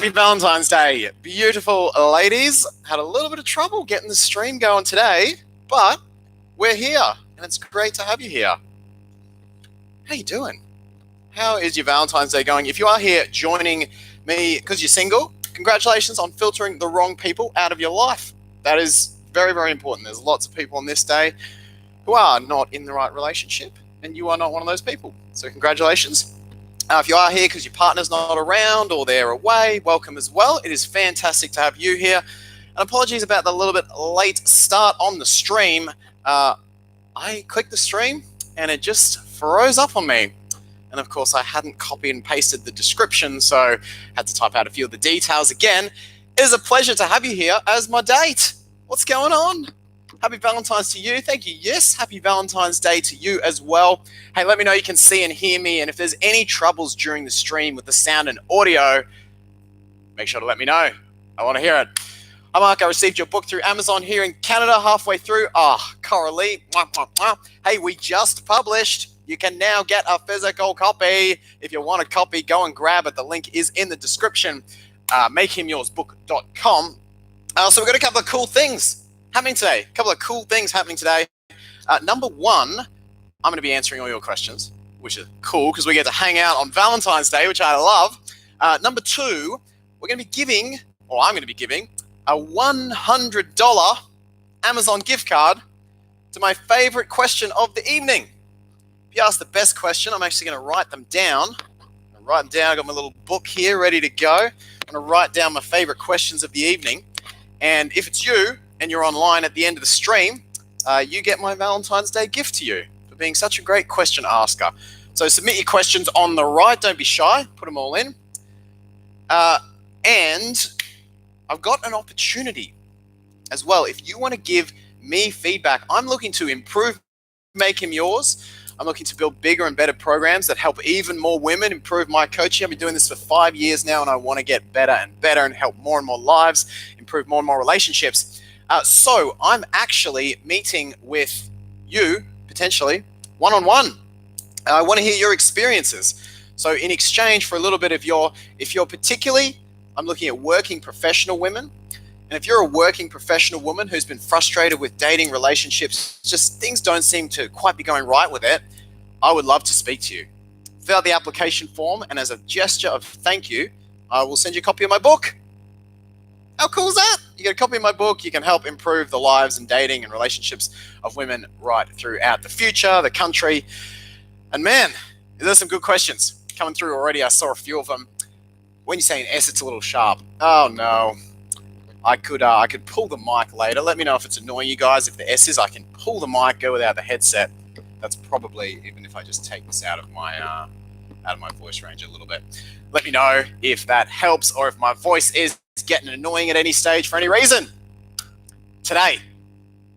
Happy Valentine's Day, beautiful ladies. Had a little bit of trouble getting the stream going today, but we're here, and it's great to have you here. How you doing? How is your Valentine's Day going? If you are here joining me because you're single, congratulations on filtering the wrong people out of your life. That is very, very important. There's lots of people on this day who are not in the right relationship, and you are not one of those people. So congratulations. If you are here because your partner's not around or they're away, welcome as well. It is fantastic to have you here. And apologies about the little bit late start on the stream. I clicked the stream and it just froze up on me. And of course, I hadn't copied and pasted the description, so had to type out a few of the details again. It is a pleasure to have you here as my date. What's going on? Happy Valentine's to you. Thank you. Yes, happy Valentine's Day to you as well. Hey, let me know you can see and hear me. And if there's any troubles during the stream with the sound and audio, make sure to let me know. I want to hear it. Hi, Mark. I received your book through Amazon here in Canada halfway through. Coralie. Hey, we just published. You can now get a physical copy. If you want a copy, go and grab it. The link is in the description. MakeHimYoursBook.com. So we've got a couple of cool things happening today. A couple of cool things happening today. Number one, I'm going to be answering all your questions, which is cool because we get to hang out on Valentine's Day, which I love. Number two, I'm going to be giving a $100 Amazon gift card to my favorite question of the evening. If you ask the best question, I'm actually going to write them down. I've got my little book here ready to go. I'm going to write down my favorite questions of the evening. And if it's you, and you're online at the end of the stream, you get my Valentine's Day gift to you for being such a great question asker. So submit your questions on the right. Don't be shy. Put them all in. And I've got an opportunity as well. If you want to give me feedback, I'm looking to improve Make Him Yours. I'm looking to build bigger and better programs that help even more women improve my coaching. I've been doing this for 5 years now, and I want to get better and better and help more and more lives, improve more and more relationships. So I'm actually meeting with you, potentially, one-on-one. I want to hear your experiences. So in exchange for a little bit of if you're particularly, I'm looking at working professional women. And if you're a working professional woman who's been frustrated with dating, relationships, just things don't seem to quite be going right with it, I would love to speak to you. Fill out the application form, and as a gesture of thank you, I will send you a copy of my book. How cool is that? You get a copy of my book. You can help improve the lives and dating and relationships of women right throughout the future, the country. And man, there's some good questions coming through already. I saw a few of them. When you say an S, it's a little sharp. Oh no. I could pull the mic later. Let me know if it's annoying you guys. If the S is, I can pull the mic, go without the headset. That's probably, even if I just take this out of my voice range a little bit. Let me know if that helps or if my voice is getting annoying at any stage for any reason. Today,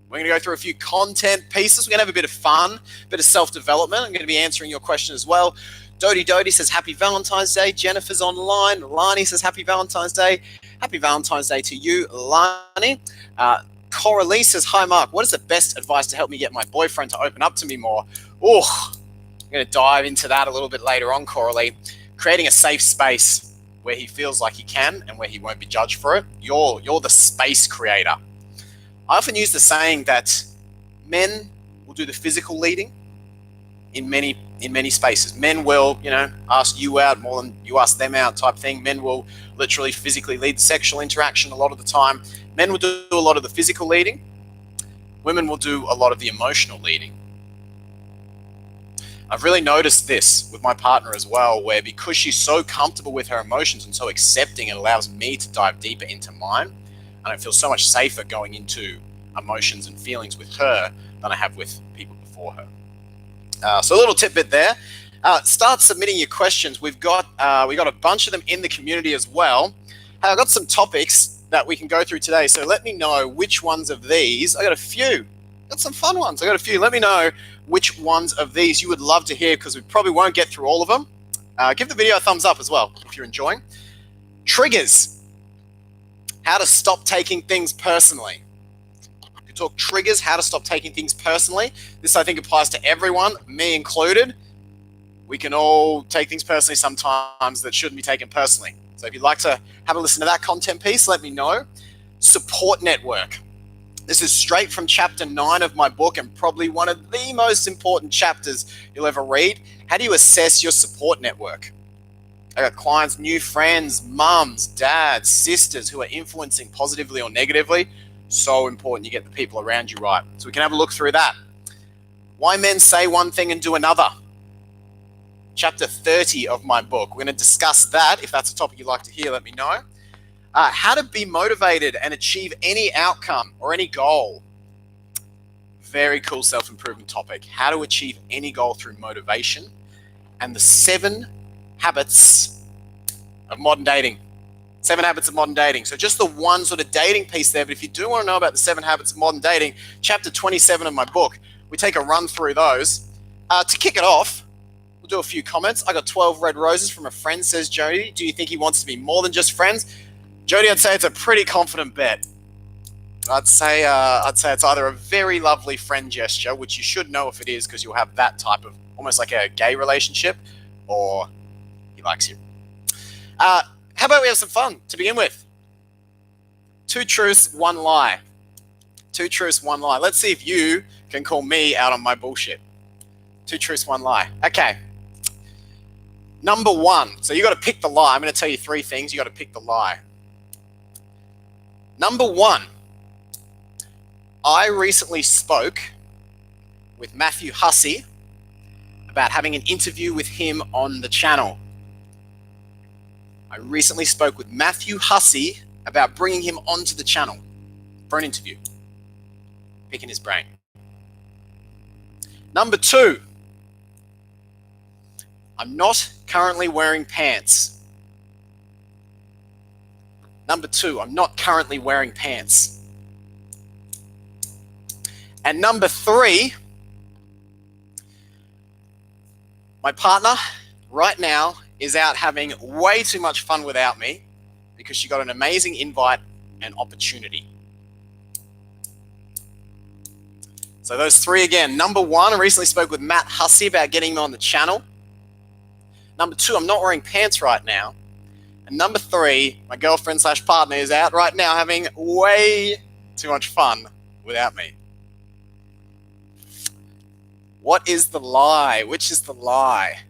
we're going to go through a few content pieces. We're going to have a bit of fun, a bit of self-development. I'm going to be answering your question as well. Dodie says, happy Valentine's Day. Jennifer's online. Lani says, happy Valentine's Day. Happy Valentine's Day to you, Lani. Coralie says, hi, Mark. What is the best advice to help me get my boyfriend to open up to me more? Oh, I'm going to dive into that a little bit later on, Coralie. Creating a safe space where he feels like he can and where he won't be judged for it. You're the space creator. I often use the saying that men will do the physical leading in many spaces. Men will, ask you out more than you ask them out type thing. Men will literally physically lead the sexual interaction a lot of the time. Men will do a lot of the physical leading. Women will do a lot of the emotional leading. I've really noticed this with my partner as well, where because she's so comfortable with her emotions and so accepting, it allows me to dive deeper into mine. And I feel so much safer going into emotions and feelings with her than I have with people before her. So a little tidbit there. Start submitting your questions. We got a bunch of them in the community as well. I've got some topics that we can go through today. So let me know which ones of these. I got a few. Got some fun ones. I got a few. Let me know which ones of these you would love to hear, because we probably won't get through all of them. Give the video a thumbs up as well if you're enjoying. Triggers. How to stop taking things personally. We talk triggers, how to stop taking things personally. This, I think, applies to everyone, me included. We can all take things personally sometimes that shouldn't be taken personally. So if you'd like to have a listen to that content piece, let me know. Support network. This is straight from chapter 9 of my book and probably one of the most important chapters you'll ever read. How do you assess your support network? I got clients, new friends, mums, dads, sisters who are influencing positively or negatively. So important you get the people around you right. So we can have a look through that. Why men say one thing and do another. Chapter 30 of my book. We're going to discuss that. If that's a topic you'd like to hear, let me know. How to be motivated and achieve any outcome or any goal. Very cool self-improvement topic. How to achieve any goal through motivation. And the 7 habits of modern dating. 7 habits of modern dating. So just the one sort of dating piece there, but if you do want to know about the 7 habits of modern dating, chapter 27 of my book, we take a run through those. To kick it off, we'll do a few comments. I got 12 red roses from a friend, says Jody. Do you think he wants to be more than just friends? Jody, I'd say it's a pretty confident bet. I'd say it's either a very lovely friend gesture, which you should know if it is, because you'll have that type of almost like a gay relationship, or he likes you. How about we have some fun to begin with? 2 truths, 1 lie. 2 truths, 1 lie. Let's see if you can call me out on my bullshit. 2 truths, 1 lie. Okay. Number 1. So you got to pick the lie. I'm going to tell you 3 things. You got to pick the lie. Number 1. I recently spoke with Matthew Hussey about having an interview with him on the channel. I recently spoke with Matthew Hussey about bringing him onto the channel for an interview. Picking his brain. Number 2. I'm not currently wearing pants. Number 2, I'm not currently wearing pants. And number 3, my partner right now is out having way too much fun without me because she got an amazing invite and opportunity. So those 3 again. Number 1, I recently spoke with Matt Hussey about getting me on the channel. Number 2, I'm not wearing pants right now. And number 3, my girlfriend / partner is out right now having way too much fun without me. What is the lie? Which is the lie?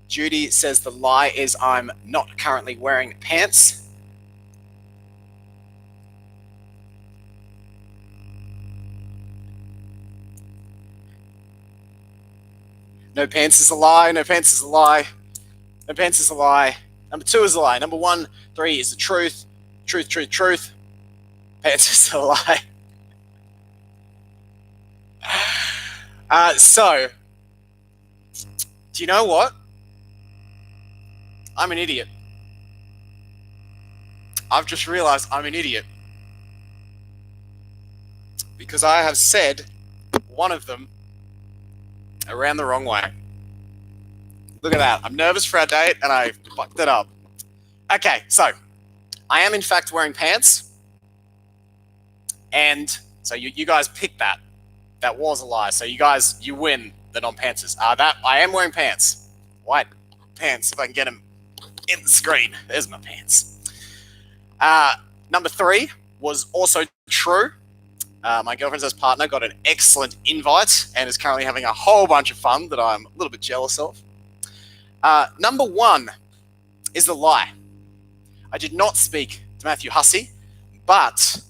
Judy says the lie is I'm not currently wearing pants. No pants is a lie. No pants is a lie. No pants is a lie. Number 2 is a lie. Number 1, 3 is the truth. Truth, truth, truth. Pants is a lie. So, do you know what? I'm an idiot. I've just realized I'm an idiot. Because I have said one of them around the wrong way. Look at that. I'm nervous for our date and I fucked it up. Okay, so I am in fact wearing pants. And so you guys picked that. That was a lie. So you win the non-pants. That I am wearing pants. White pants, if I can get them in the screen. There's my pants. Number 3 was also true. My girlfriend's partner got an excellent invite and is currently having a whole bunch of fun that I'm a little bit jealous of. Number 1 is the lie. I did not speak to Matthew Hussey, but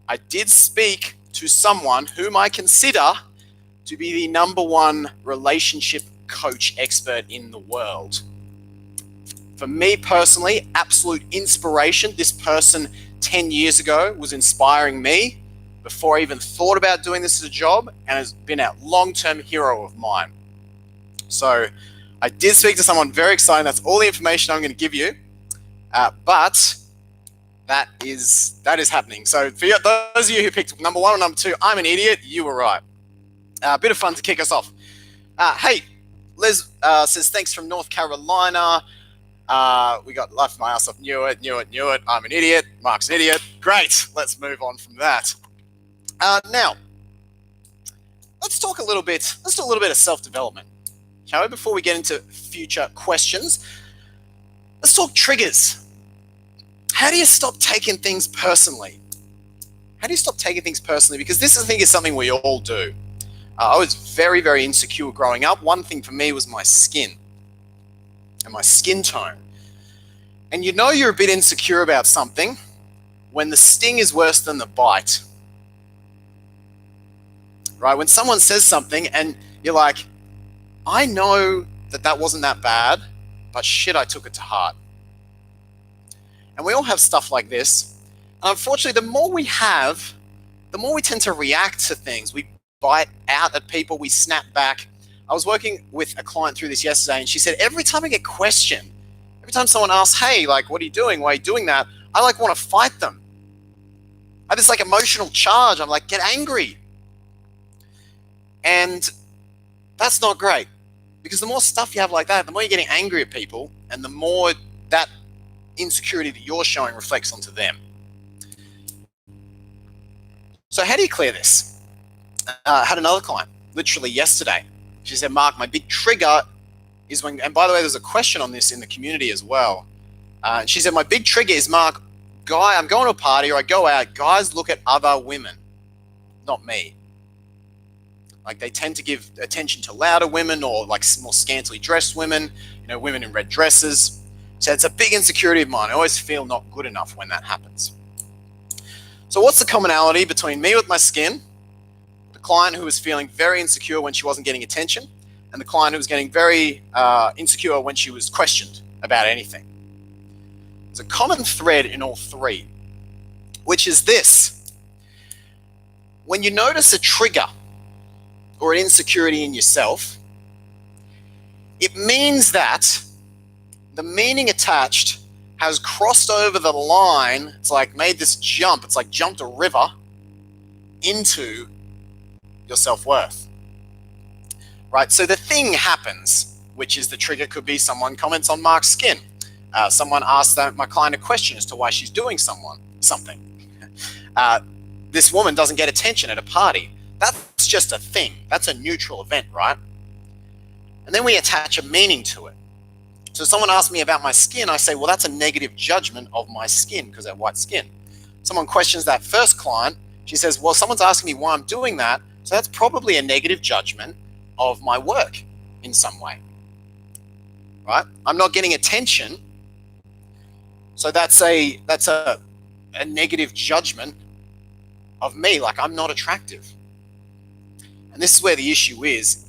I did speak to someone whom I consider to be the number 1 relationship coach expert in the world. For me personally, absolute inspiration. This person 10 years ago was inspiring me before I even thought about doing this as a job and has been a long-term hero of mine. So I did speak to someone very exciting. That's all the information I'm going to give you. But that is happening. So for those of you who picked number 1 or number 2, I'm an idiot. You were right. A bit of fun to kick us off. Hey, Liz says, thanks from North Carolina. We got life my ass off. Knew it. I'm an idiot. Mark's an idiot. Great. Let's move on from that. Now, let's do a little bit of self-development. Shall we? Before we get into future questions, let's talk triggers. How do you stop taking things personally? How do you stop taking things personally? Because this, I think, is something we all do. I was very, very insecure growing up. One thing for me was my skin and my skin tone. And you know you're a bit insecure about something when the sting is worse than the bite. Right? When someone says something and you're like, I know that wasn't that bad, but shit, I took it to heart. And we all have stuff like this. And unfortunately, the more we have, the more we tend to react to things. We bite out at people, we snap back. I was working with a client through this yesterday, and she said, every time I get questioned, every time someone asks, hey, like, what are you doing? Why are you doing that? I like want to fight them. I have this like emotional charge. I'm like, get angry. And that's not great, because the more stuff you have like that, the more you're getting angry at people, and the more that insecurity that you're showing reflects onto them. So how do you clear this? I had another client literally yesterday. She said, Mark, my big trigger is when, and by the way, there's a question on this in the community as well. She said, my big trigger is, Mark, I'm going to a party or I go out, guys look at other women, not me. Like they tend to give attention to louder women or like more scantily dressed women, women in red dresses. So it's a big insecurity of mine. I always feel not good enough when that happens. So what's the commonality between me with my skin, the client who was feeling very insecure when she wasn't getting attention, and the client who was getting very insecure when she was questioned about anything? There's a common thread in all three, which is this. When you notice a trigger or an insecurity in yourself, it means that the meaning attached has crossed over the line. It's like made this jump. It's like jumped a river into your self-worth. Right? So the thing happens, which is the trigger could be someone comments on Mark's skin. Someone asks my client a question as to why she's doing something. This woman doesn't get attention at a party. That's just a thing. That's a neutral event, right? And then we attach a meaning to it. So someone asks me about my skin, I say, well, that's a negative judgment of my skin because I have white skin. Someone questions that first client. She says, well, someone's asking me why I'm doing that. So that's probably a negative judgment of my work in some way, right? I'm not getting attention. So that's a negative judgment of me, like I'm not attractive. And this is where the issue is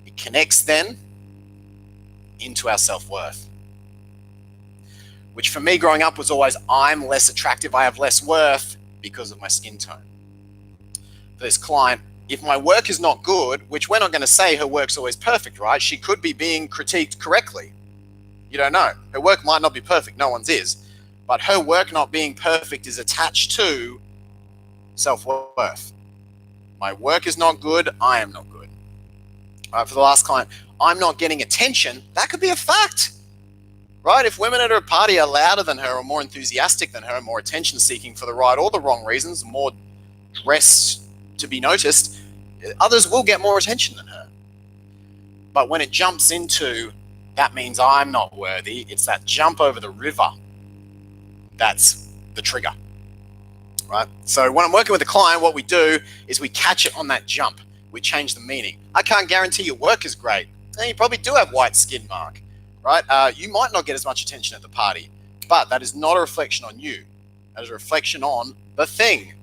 it connects then into our self-worth, which for me growing up was always, I'm less attractive, I have less worth because of my skin tone. For this client, if my work is not good, which we're not going to say her work's always perfect, right? She could be being critiqued correctly. You don't know. Her work might not be perfect, no one's is. But her work not being perfect is attached to self-worth. My work is not good, I am not good. All right, for the last client, I'm not getting attention. That could be a fact, right? If women at her party are louder than her or more enthusiastic than her, more attention seeking for the right or the wrong reasons, more dressed to be noticed, others will get more attention than her. But when it jumps into, that means I'm not worthy, it's that jump over the river. That's the trigger, right? So when I'm working with a client, what we do is we catch it on that jump. We change the meaning. I can't guarantee your work is great. And you probably do have white skin, Mark, right? You might not get as much attention at the party, but that is not a reflection on you. That is a reflection on the thing,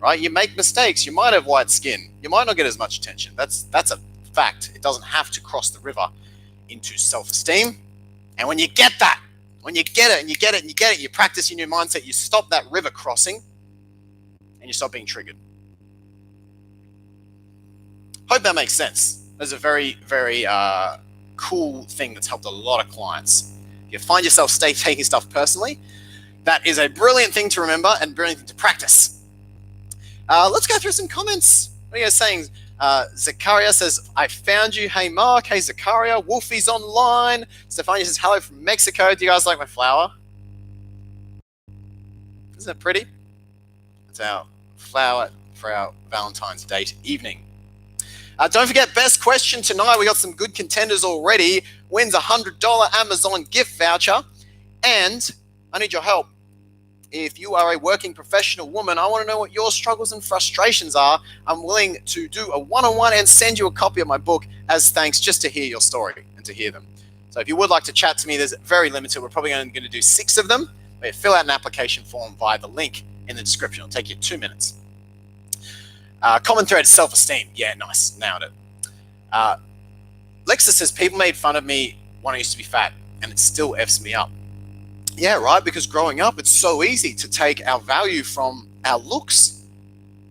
right? You make mistakes. You might have white skin. You might not get as much attention. That's a fact. It doesn't have to cross the river into self-esteem. And when you get that, when you get it and you get it and you get it, you practice in your mindset, you stop that river crossing and you stop being triggered. Hope that makes sense. That's a very, very cool thing that's helped a lot of clients. If you find yourself taking stuff personally, that is a brilliant thing to remember and brilliant thing to practice. Let's go through some comments. What are you guys saying? Zakaria says, I found you. Hey, Mark. Hey, Zakaria. Wolfie's online. Stefania says, hello from Mexico. Do you guys like my flower? Isn't it pretty? It's our flower for our Valentine's date evening. Don't forget, best question tonight. We got some good contenders already. Wins a $100 Amazon gift voucher. And I need your help. If you are a working professional woman, I want to know what your struggles and frustrations are. I'm willing to do a one-on-one and send you a copy of my book as thanks, just to hear your story and to hear them. So if you would like to chat to me, there's very limited. We're probably only going to do 6 of them. But fill out an application form via the link in the description. It'll take you 2 minutes. Common thread is self-esteem. Yeah, nice. Nailed it. Lexa says, people made fun of me when I used to be fat, and it still F's me up. Yeah, right, because growing up, it's so easy to take our value from our looks.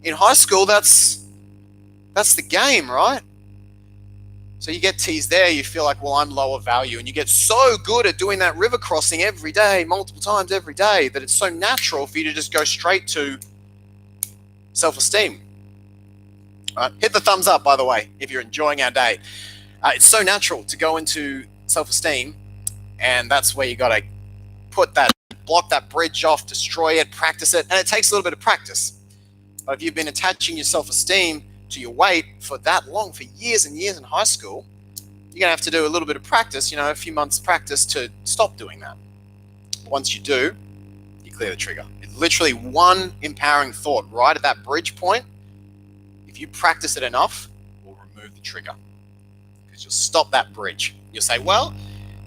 In high school, that's the game, right? So you get teased there, you feel like, well, I'm lower value, and you get so good at doing that river crossing every day, multiple times every day, that it's so natural for you to just go straight to self-esteem. Right? Hit the thumbs up, by the way, if you're enjoying our day. It's so natural to go into self-esteem, and that's where you got to block that bridge off, destroy it, practice it, and it takes a little bit of practice. But if you've been attaching your self-esteem to your weight for that long, for years and years in high school, you're going to have to do a little bit of practice, a few months practice to stop doing that. But once you do, you clear the trigger. It's literally one empowering thought right at that bridge point. If you practice it enough, will remove the trigger, because you'll stop that bridge. You'll say, well,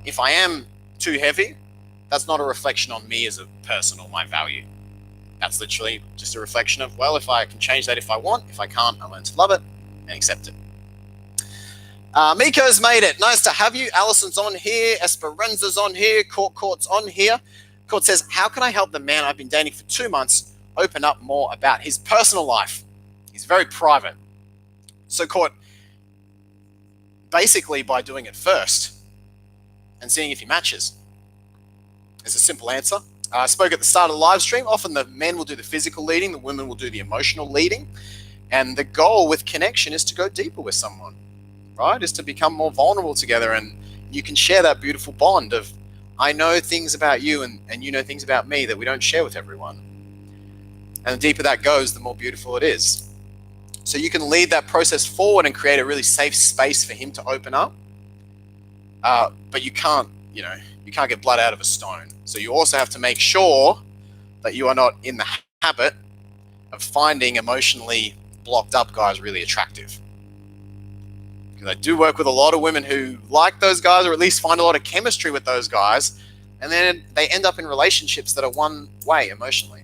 if I am too heavy, that's not a reflection on me as a person or my value. That's literally just a reflection of, well, if I can change that if I want. If I can't, I'll learn to love it and accept it. Miko's made it. Nice to have you. Allison's on here. Esperanza's on here. Court's on here. Court says, how can I help the man I've been dating for 2 months open up more about his personal life? He's very private. So Court, basically by doing it first and seeing if he matches. It's a simple answer. I spoke at the start of the live stream. Often the men will do the physical leading, the women will do the emotional leading. And the goal with connection is to go deeper with someone, right? Is to become more vulnerable together, and you can share that beautiful bond of, I know things about you and you know things about me that we don't share with everyone. And the deeper that goes, the more beautiful it is. So you can lead that process forward and create a really safe space for him to open up. But you can't get blood out of a stone. So you also have to make sure that you are not in the habit of finding emotionally blocked up guys really attractive. Because I do work with a lot of women who like those guys, or at least find a lot of chemistry with those guys, and then they end up in relationships that are one way emotionally,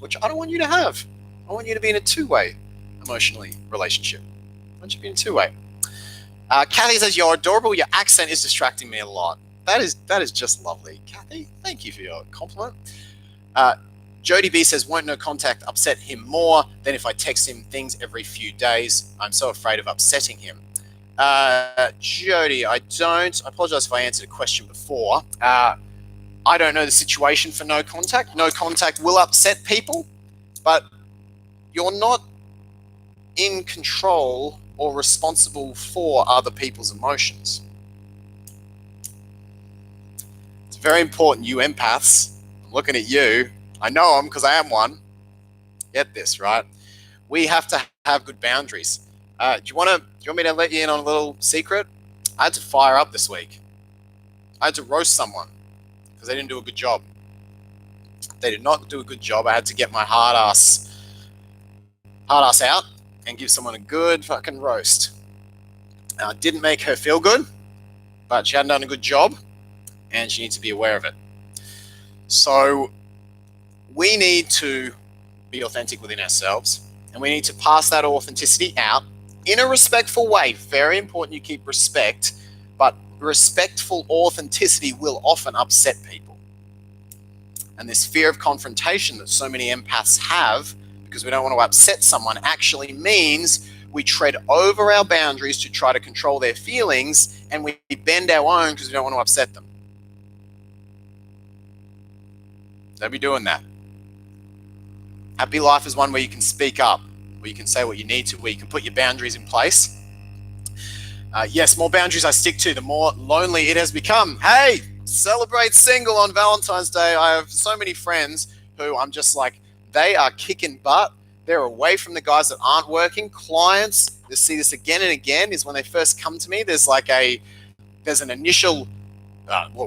which I don't want you to have. I want you to be in a two-way emotionally relationship. I want you to be in a two-way. Kathy says, you're adorable. Your accent is distracting me a lot. That is just lovely. Kathy, thank you for your compliment. Jody B says, won't no contact upset him more than if I text him things every few days? I'm so afraid of upsetting him. Jody, I apologize if I answered a question before. I don't know the situation for no contact. No contact will upset people, but you're not in control or responsible for other people's emotions. It's very important, you empaths. I'm looking at you. I know them because I am one. Get this, right? We have to have good boundaries. Do you want me to let you in on a little secret? I had to fire up this week. I had to roast someone because they didn't do a good job. They did not do a good job. I had to get my hard ass out and give someone a good fucking roast. Now, it didn't make her feel good, but she hadn't done a good job, and she needs to be aware of it. So we need to be authentic within ourselves, and we need to pass that authenticity out in a respectful way. Very important you keep respect, but respectful authenticity will often upset people. And this fear of confrontation that so many empaths have, because we don't want to upset someone, actually means we tread over our boundaries to try to control their feelings, and we bend our own because we don't want to upset them. Don't be doing that. Happy life is one where you can speak up, where you can say what you need to, where you can put your boundaries in place. Yes, more boundaries I stick to, the more lonely it has become. Hey, celebrate single on Valentine's Day. I have so many friends who I'm just like, they are kicking butt. They're away from the guys that aren't working. Clients, they see this again and again, is when they first come to me, there's an initial,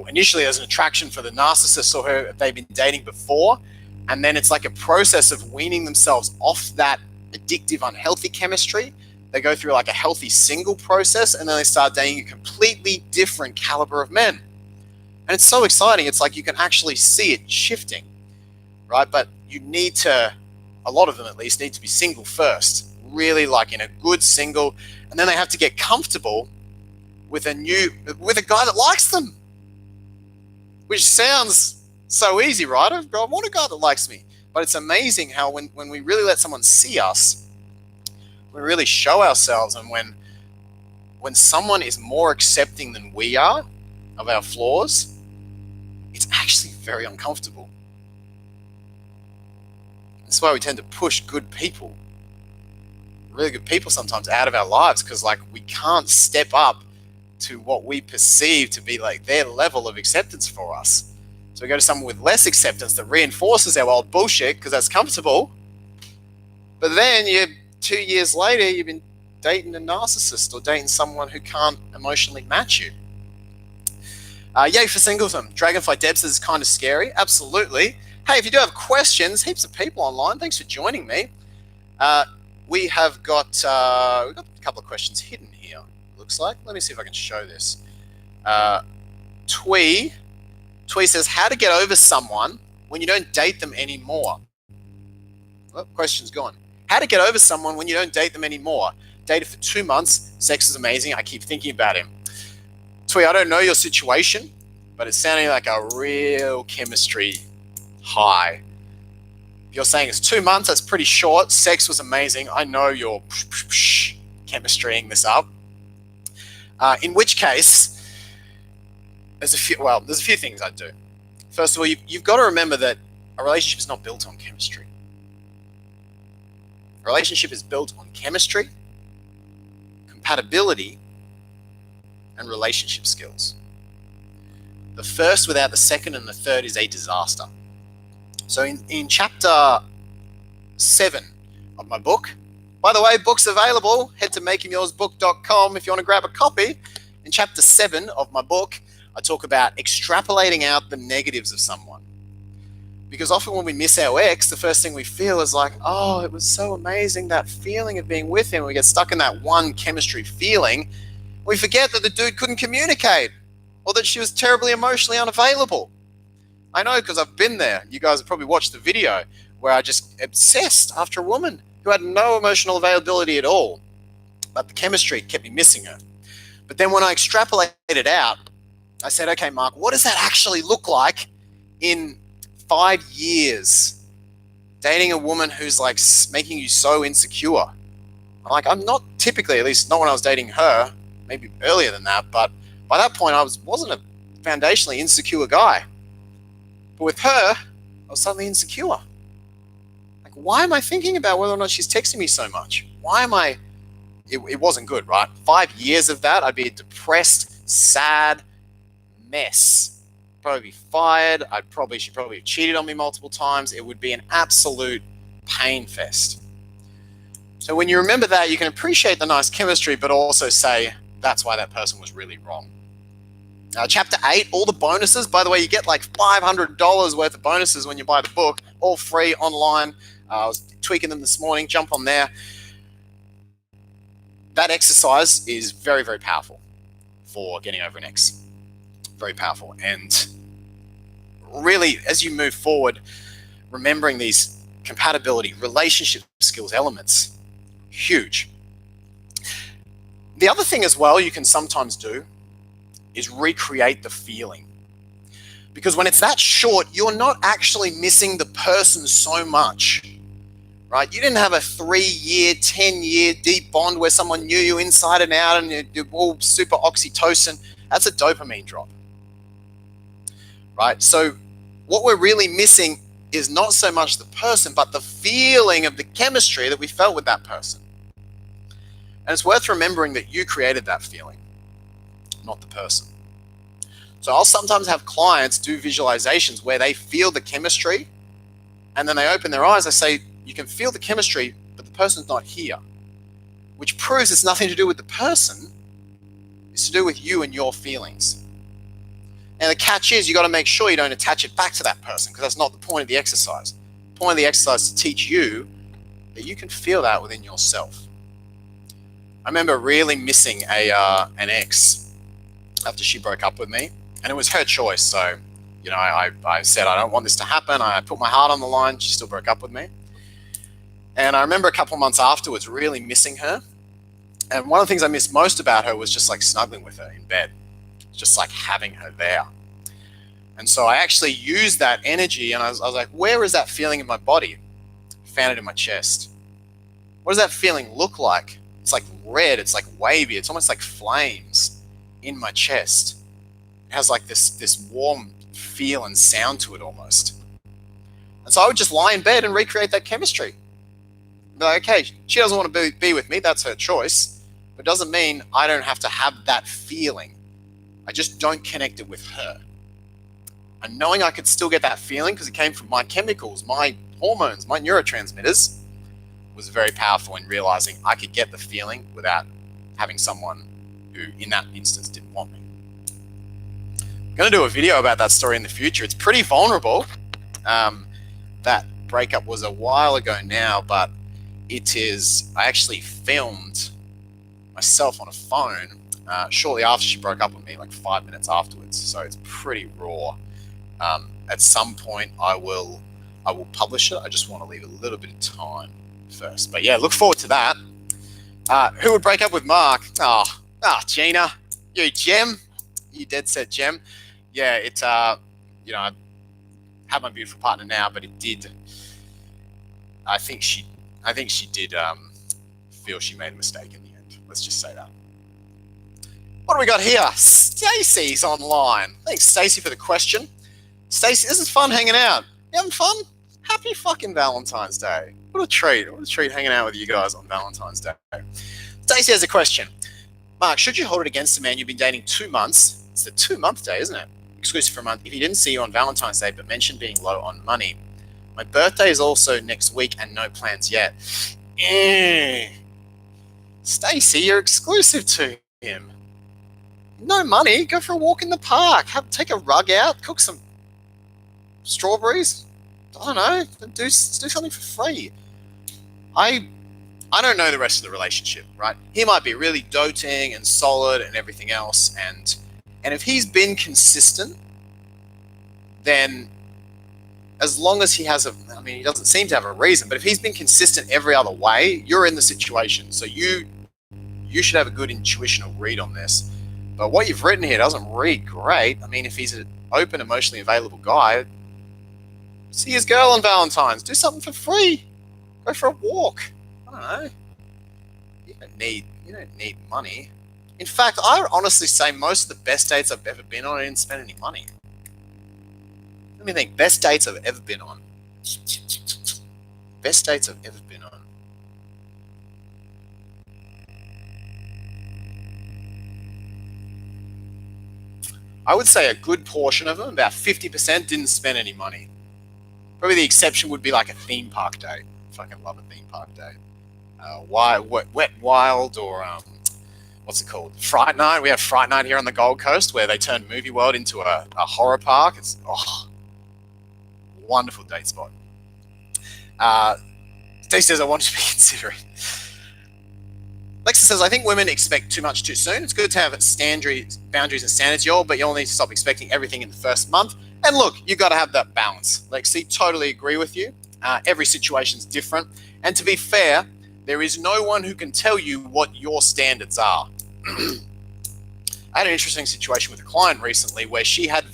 initially there's an attraction for the narcissist or who they've been dating before. And then it's like a process of weaning themselves off that addictive, unhealthy chemistry. They go through like a healthy single process, and then they start dating a completely different caliber of men. And it's so exciting. It's like you can actually see it shifting, right? But you need to, a lot of them at least, need to be single first, really like in a good single, and then they have to get comfortable with a guy that likes them, which sounds so easy, right? I want a guy that likes me. But it's amazing how when we really let someone see us, we really show ourselves, and when someone is more accepting than we are of our flaws, it's actually very uncomfortable. That's why we tend to push good people, really good people sometimes, out of our lives, because like we can't step up to what we perceive to be like their level of acceptance for us. So we go to someone with less acceptance that reinforces our old bullshit because that's comfortable. But then 2 years later, you've been dating a narcissist or dating someone who can't emotionally match you. Yay for singleton. Dragonfly Deb says it's kind of scary. Absolutely. Hey, if you do have questions, heaps of people online. Thanks for joining me. We've got a couple of questions hidden here, looks like. Let me see if I can show this. Twee says, how to get over someone when you don't date them anymore? Well, question's gone. How to get over someone when you don't date them anymore? Dated for 2 months. Sex is amazing. I keep thinking about him. Twee, I don't know your situation, but it's sounding like a real chemistry high. If you're saying it's 2 months, that's pretty short. Sex was amazing. I know you're chemistrying this up. In which case, there's a few things I'd do. First of all, you've got to remember that a relationship is not built on chemistry. A relationship is built on chemistry, compatibility, and relationship skills. The first without the second and the third is a disaster. So in chapter 7 of my book, by the way, book's available. Head to makehimyoursbook.com if you want to grab a copy. In chapter 7 of my book, I talk about extrapolating out the negatives of someone. Because often when we miss our ex, the first thing we feel is like, oh, it was so amazing, that feeling of being with him. We get stuck in that one chemistry feeling. We forget that the dude couldn't communicate or that she was terribly emotionally unavailable. I know, because I've been there. You guys have probably watched the video where I just obsessed after a woman who had no emotional availability at all. But the chemistry kept me missing her. But then when I extrapolated out, I said, okay, Mark, what does that actually look like in 5 years dating a woman who's like making you so insecure? I'm not typically, at least not when I was dating her, maybe earlier than that, but by that point I wasn't a foundationally insecure guy. But with her, I was suddenly insecure. Like, why am I thinking about whether or not she's texting me so much? Why am I? It wasn't good, right? 5 years of that, I'd be a depressed, sad mess. Probably be fired. She'd probably have cheated on me multiple times. It would be an absolute pain fest. So when you remember that, you can appreciate the nice chemistry, but also say, that's why that person was really wrong. Chapter 8, all the bonuses. By the way, you get like $500 worth of bonuses when you buy the book, all free online. I was tweaking them this morning. Jump on there. That exercise is very, very powerful for getting over an ex. Very powerful. And really, as you move forward, remembering these compatibility, relationship skills elements, huge. The other thing as well you can sometimes do is recreate the feeling. Because when it's that short, you're not actually missing the person so much, right? You didn't have a 3-year, 10-year deep bond where someone knew you inside and out and you're all super oxytocin. That's a dopamine drop, right? So what we're really missing is not so much the person, but the feeling of the chemistry that we felt with that person. And it's worth remembering that you created that feeling, not the person. So I'll sometimes have clients do visualizations where they feel the chemistry and then they open their eyes. I say, You can feel the chemistry, but the person's not here, which proves it's nothing to do with the person. It's to do with you and your feelings. And the catch is you got to make sure you don't attach it back to that person, because that's not the point of the exercise. The point of the exercise is to teach you that you can feel that within yourself. I remember really missing an ex after she broke up with me, and it was her choice. So, I said, I don't want this to happen. I put my heart on the line. She still broke up with me. And I remember a couple of months afterwards really missing her. And one of the things I missed most about her was just like snuggling with her in bed, just like having her there. And so I actually used that energy, and I was like, where is that feeling in my body? I found it in my chest. What does that feeling look like? It's like red, it's like wavy, it's almost like flames in my chest. It has like this warm feel and sound to it almost. And so I would just lie in bed and recreate that chemistry. Be like, okay, she doesn't want to be with me, that's her choice. But it doesn't mean I don't have to have that feeling. I just don't connect it with her. And knowing I could still get that feeling because it came from my chemicals, my hormones, my neurotransmitters, was very powerful in realizing I could get the feeling without having someone who, in that instance, didn't want me. I'm going to do a video about that story in the future. It's pretty vulnerable. That breakup was a while ago now, but it is. I actually filmed myself on a phone shortly after she broke up with me, like 5 minutes afterwards. So it's pretty raw. At some point, I will publish it. I just want to leave a little bit of time first. But yeah, look forward to that. Who would break up with Mark? Gina, you gem, you dead set gem. Yeah, it's I have my beautiful partner now, but it did. I think she did feel she made a mistake in the end. Let's just say that. What do we got here? Stacey's online. Thanks, Stacey, for the question. Stacey, this is fun hanging out. You having fun? Happy fucking Valentine's Day. What a treat. What a treat hanging out with you guys on Valentine's Day. Stacey has a question. Mark, should you hold it against a man you've been dating 2 months? It's the 2-month day, isn't it? Exclusive for a month. If he didn't see you on Valentine's Day but mentioned being low on money. My birthday is also next week and no plans yet. Stacey, you're exclusive to him. No money, go for a walk in the park. Take a rug out, cook some strawberries. I don't know, do something for free. I don't know the rest of the relationship, right? He might be really doting and solid and everything else, and if he's been consistent, then as long as he has he doesn't seem to have a reason, but if he's been consistent every other way, you're in the situation. So you should have a good intuitional read on this. But what you've written here doesn't read great. I mean, if he's an open, emotionally available guy, see his girl on Valentine's. Do something for free. Go for a walk. I don't know. You don't need money. In fact, I would honestly say most of the best dates I've ever been on, I didn't spend any money. Let me think. Best dates I've ever been on. Best dates I've ever been on. I would say a good portion of them, about 50%, didn't spend any money. Probably the exception would be like a theme park day. Fucking love a theme park day. Wet Wild, or what's it called? Fright Night. We have Fright Night here on the Gold Coast where they turn Movie World into a horror park. It's wonderful date spot. Stacey says, I want to be considerate. Lexa says, I think women expect too much too soon. It's good to have boundaries and standards, but you all need to stop expecting everything in the first month. And look, you've got to have that balance. Lexi, totally agree with you. Every situation's different. And to be fair, there is no one who can tell you what your standards are. I had an interesting situation with a client recently where she had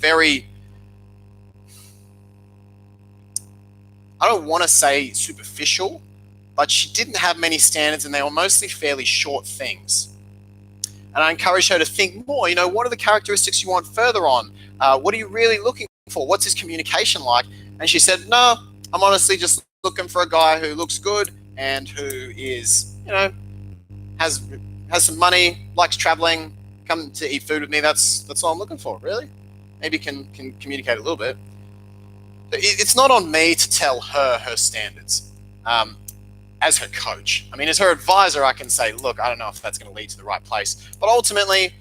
I don't want to say superficial, but she didn't have many standards and they were mostly fairly short things. And I encouraged her to think more, what are the characteristics you want further on? What are you really looking for? What's his communication like? And she said, no, I'm honestly just looking for a guy who looks good and who is, has some money, likes traveling, come to eat food with me. That's all I'm looking for, really. Maybe can communicate a little bit. It's not on me to tell her standards. as her coach. I mean, as her advisor, I can say, look, I don't know if that's going to lead to the right place. But ultimately,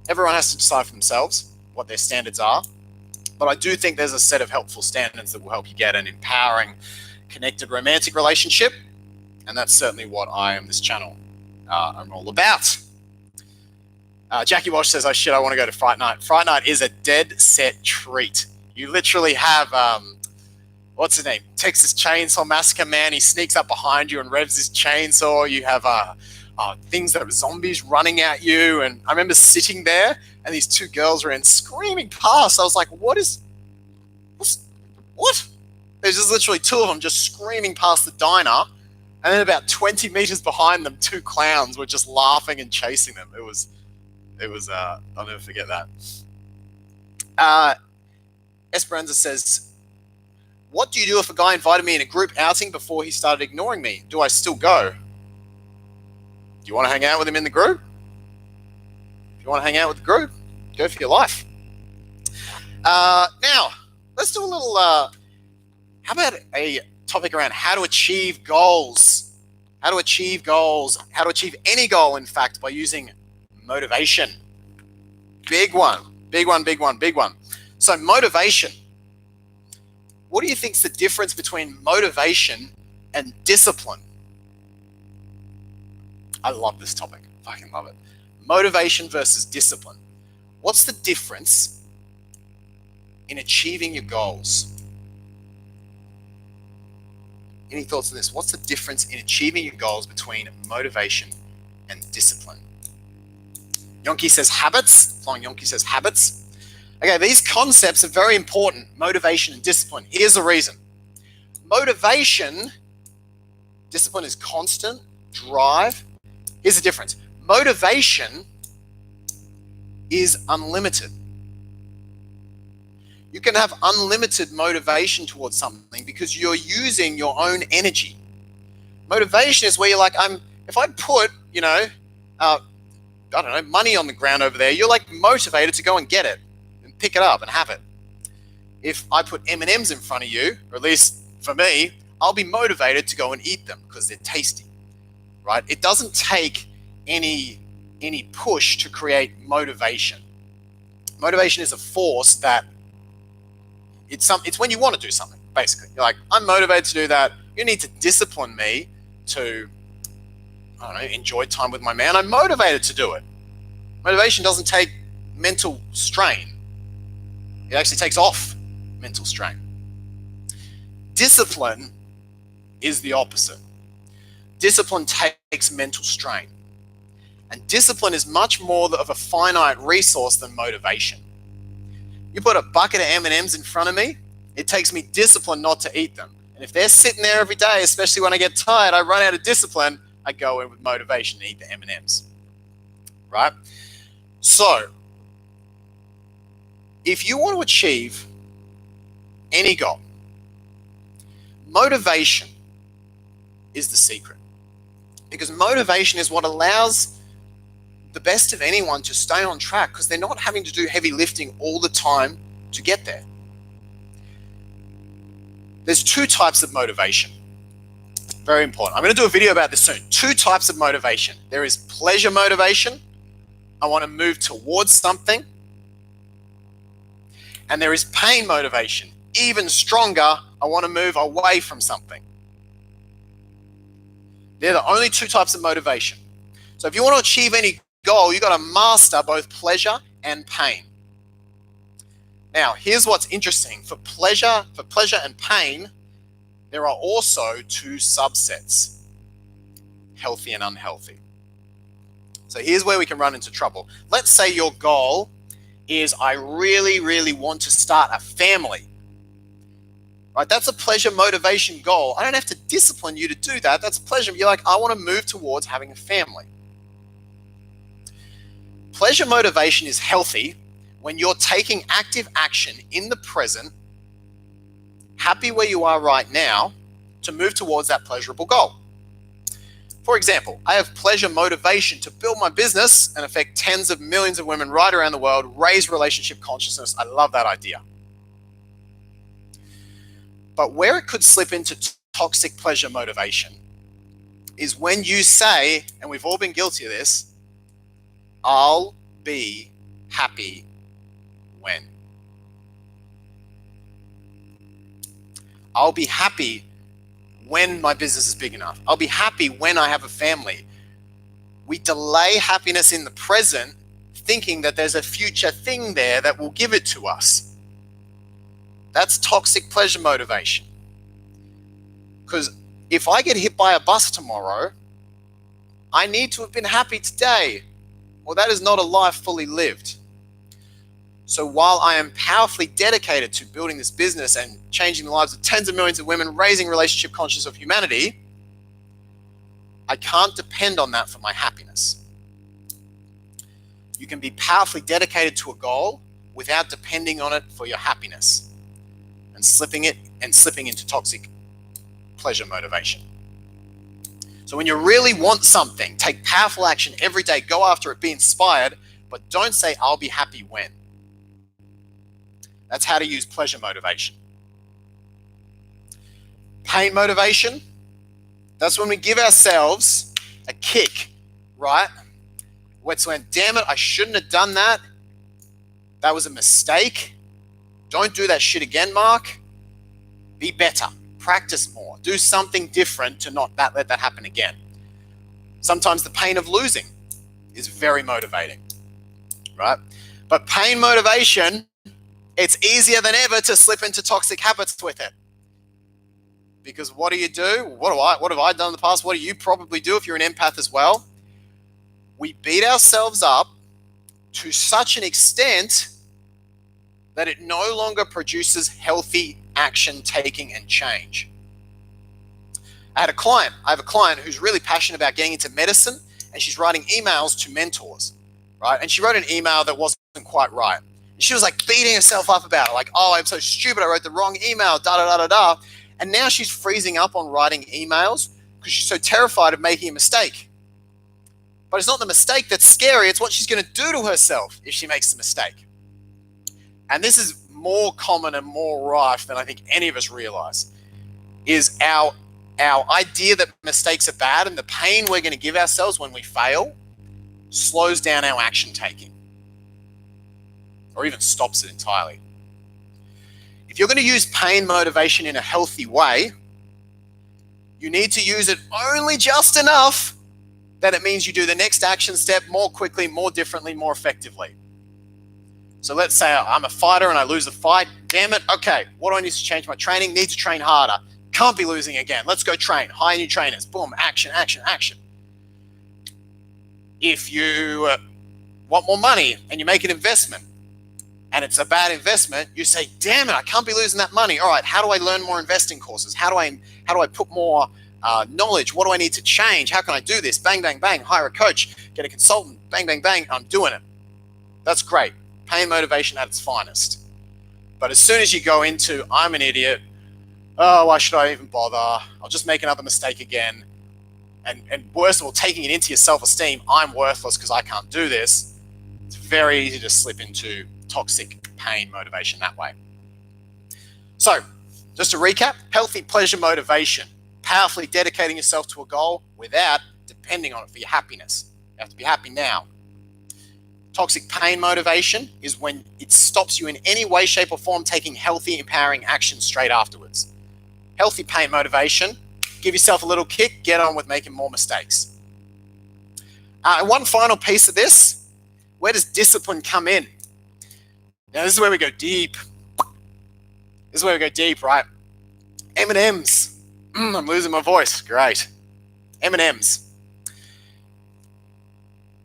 everyone has to decide for themselves what their standards are. But I do think there's a set of helpful standards that will help you get an empowering, connected romantic relationship. And that's certainly what I am this channel. I'm all about. Jackie Walsh says, oh shit, I want to go to Fright Night. Fright Night is a dead set treat. You literally have, what's his name? Texas Chainsaw Massacre Man. He sneaks up behind you and revs his chainsaw. You have things that are zombies running at you. And I remember sitting there and these two girls ran screaming past. I was like, what? There's just literally two of them just screaming past the diner. And then about 20 meters behind them, two clowns were just laughing and chasing them. It was I'll never forget that. Esperanza says, what do you do if a guy invited me in a group outing before he started ignoring me? Do I still go? Do you want to hang out with him in the group? If you want to hang out with the group, go for your life. Now, let's do a little, how about a topic around how to achieve goals? How to achieve goals, how to achieve any goal, in fact, by using motivation. Big one. So motivation. What do you think is the difference between motivation and discipline? I love this topic. Fucking love it. Motivation versus discipline. What's the difference in achieving your goals? Any thoughts on this? What's the difference in achieving your goals between motivation and discipline? Yonki says habits. Flying Yonki says habits. Okay, these concepts are very important, motivation and discipline. Here's the reason. Motivation, discipline is constant, drive. Here's the difference. Motivation is unlimited. You can have unlimited motivation towards something because you're using your own energy. Motivation is where you're like, if I put, I don't know, money on the ground over there, you're like motivated to go and get it and pick it up and have it. If I put M&Ms in front of you, or at least for me, I'll be motivated to go and eat them because they're tasty, right? It doesn't take any push to create motivation. Motivation is a force that it's when you want to do something, basically. You're like, I'm motivated to do that. You need to discipline me to, I don't know, enjoy time with my man. I'm motivated to do it. Motivation doesn't take mental strain. It actually takes off mental strain. Discipline is the opposite. Discipline takes mental strain. And discipline is much more of a finite resource than motivation. You put a bucket of M&Ms in front of me, it takes me discipline not to eat them. And if they're sitting there every day, especially when I get tired, I run out of discipline, I go in with motivation to eat the M&Ms, right? So, if you want to achieve any goal, motivation is the secret. Because motivation is what allows the best of anyone to stay on track because they're not having to do heavy lifting all the time to get there. There's two types of motivation. Very important. I'm going to do a video about this soon. Two types of motivation. There is pleasure motivation. I want to move towards something. And there is pain motivation. Even stronger, I want to move away from something. They're the only two types of motivation. So if you want to achieve any goal, you've got to master both pleasure and pain. Now, here's what's interesting. For pleasure and pain, there are also two subsets, healthy and unhealthy. So here's where we can run into trouble. Let's say your goal is, I really, really want to start a family. Right? That's a pleasure motivation goal. I don't have to discipline you to do that. That's pleasure. You're like, I want to move towards having a family. Pleasure motivation is healthy when you're taking active action in the present, happy where you are right now, to move towards that pleasurable goal. For example, I have pleasure motivation to build my business and affect tens of millions of women right around the world, raise relationship consciousness. I love that idea. But where it could slip into toxic pleasure motivation is when you say, and we've all been guilty of this, I'll be happy when. I'll be happy when my business is big enough. I'll be happy when I have a family. We delay happiness in the present, thinking that there's a future thing there that will give it to us. That's toxic pleasure motivation. Because if I get hit by a bus tomorrow, I need to have been happy today. Well, that is not a life fully lived. So while I am powerfully dedicated to building this business and changing the lives of tens of millions of women, raising relationship conscious of humanity, I can't depend on that for my happiness. You can be powerfully dedicated to a goal without depending on it for your happiness and slipping into toxic pleasure motivation. So when you really want something, take powerful action every day, go after it, be inspired, but don't say, I'll be happy when. That's how to use pleasure motivation. Pain motivation, that's when we give ourselves a kick, right? It's when, damn it, I shouldn't have done that. That was a mistake. Don't do that shit again, Mark. Be better. Practice more. Do something different to not let that happen again. Sometimes the pain of losing is very motivating, right? But pain motivation, it's easier than ever to slip into toxic habits with it. Because what do you do? What have I done in the past? What do you probably do if you're an empath as well? We beat ourselves up to such an extent that it no longer produces healthy action taking and change. I have a client who's really passionate about getting into medicine, and she's writing emails to mentors, right? And she wrote an email that wasn't quite right. And she was like beating herself up about it, like, oh, I'm so stupid, I wrote the wrong email, da-da-da-da-da. And now she's freezing up on writing emails because she's so terrified of making a mistake. But it's not the mistake that's scary, it's what she's going to do to herself if she makes the mistake. And this is more common and more rife than I think any of us realize, is our idea that mistakes are bad and the pain we're going to give ourselves when we fail slows down our action taking or even stops it entirely. If you're going to use pain motivation in a healthy way, you need to use it only just enough that it means you do the next action step more quickly, more differently, more effectively. So let's say I'm a fighter and I lose a fight. Damn it. Okay, what do I need to change my training? Need to train harder. Can't be losing again. Let's go train. Hire new trainers. Boom. Action, action, action. If you want more money and you make an investment and it's a bad investment, you say, damn it, I can't be losing that money. All right, how do I learn more investing courses? How do I put more knowledge? What do I need to change? How can I do this? Bang, bang, bang. Hire a coach. Get a consultant. Bang, bang, bang. I'm doing it. That's great. Pain motivation at its finest. But as soon as you go into, I'm an idiot, oh, why should I even bother? I'll just make another mistake again. And worst of all, taking it into your self-esteem, I'm worthless because I can't do this. It's very easy to slip into toxic pain motivation that way. So, just to recap, healthy pleasure motivation, powerfully dedicating yourself to a goal without depending on it for your happiness. You have to be happy now. Toxic pain motivation is when it stops you in any way, shape, or form taking healthy, empowering action straight afterwards. Healthy pain motivation, give yourself a little kick, get on with making more mistakes. And one final piece of this, where does discipline come in? Now, this is where we go deep. This is where we go deep, right? M&Ms. I'm losing my voice. Great. M&Ms.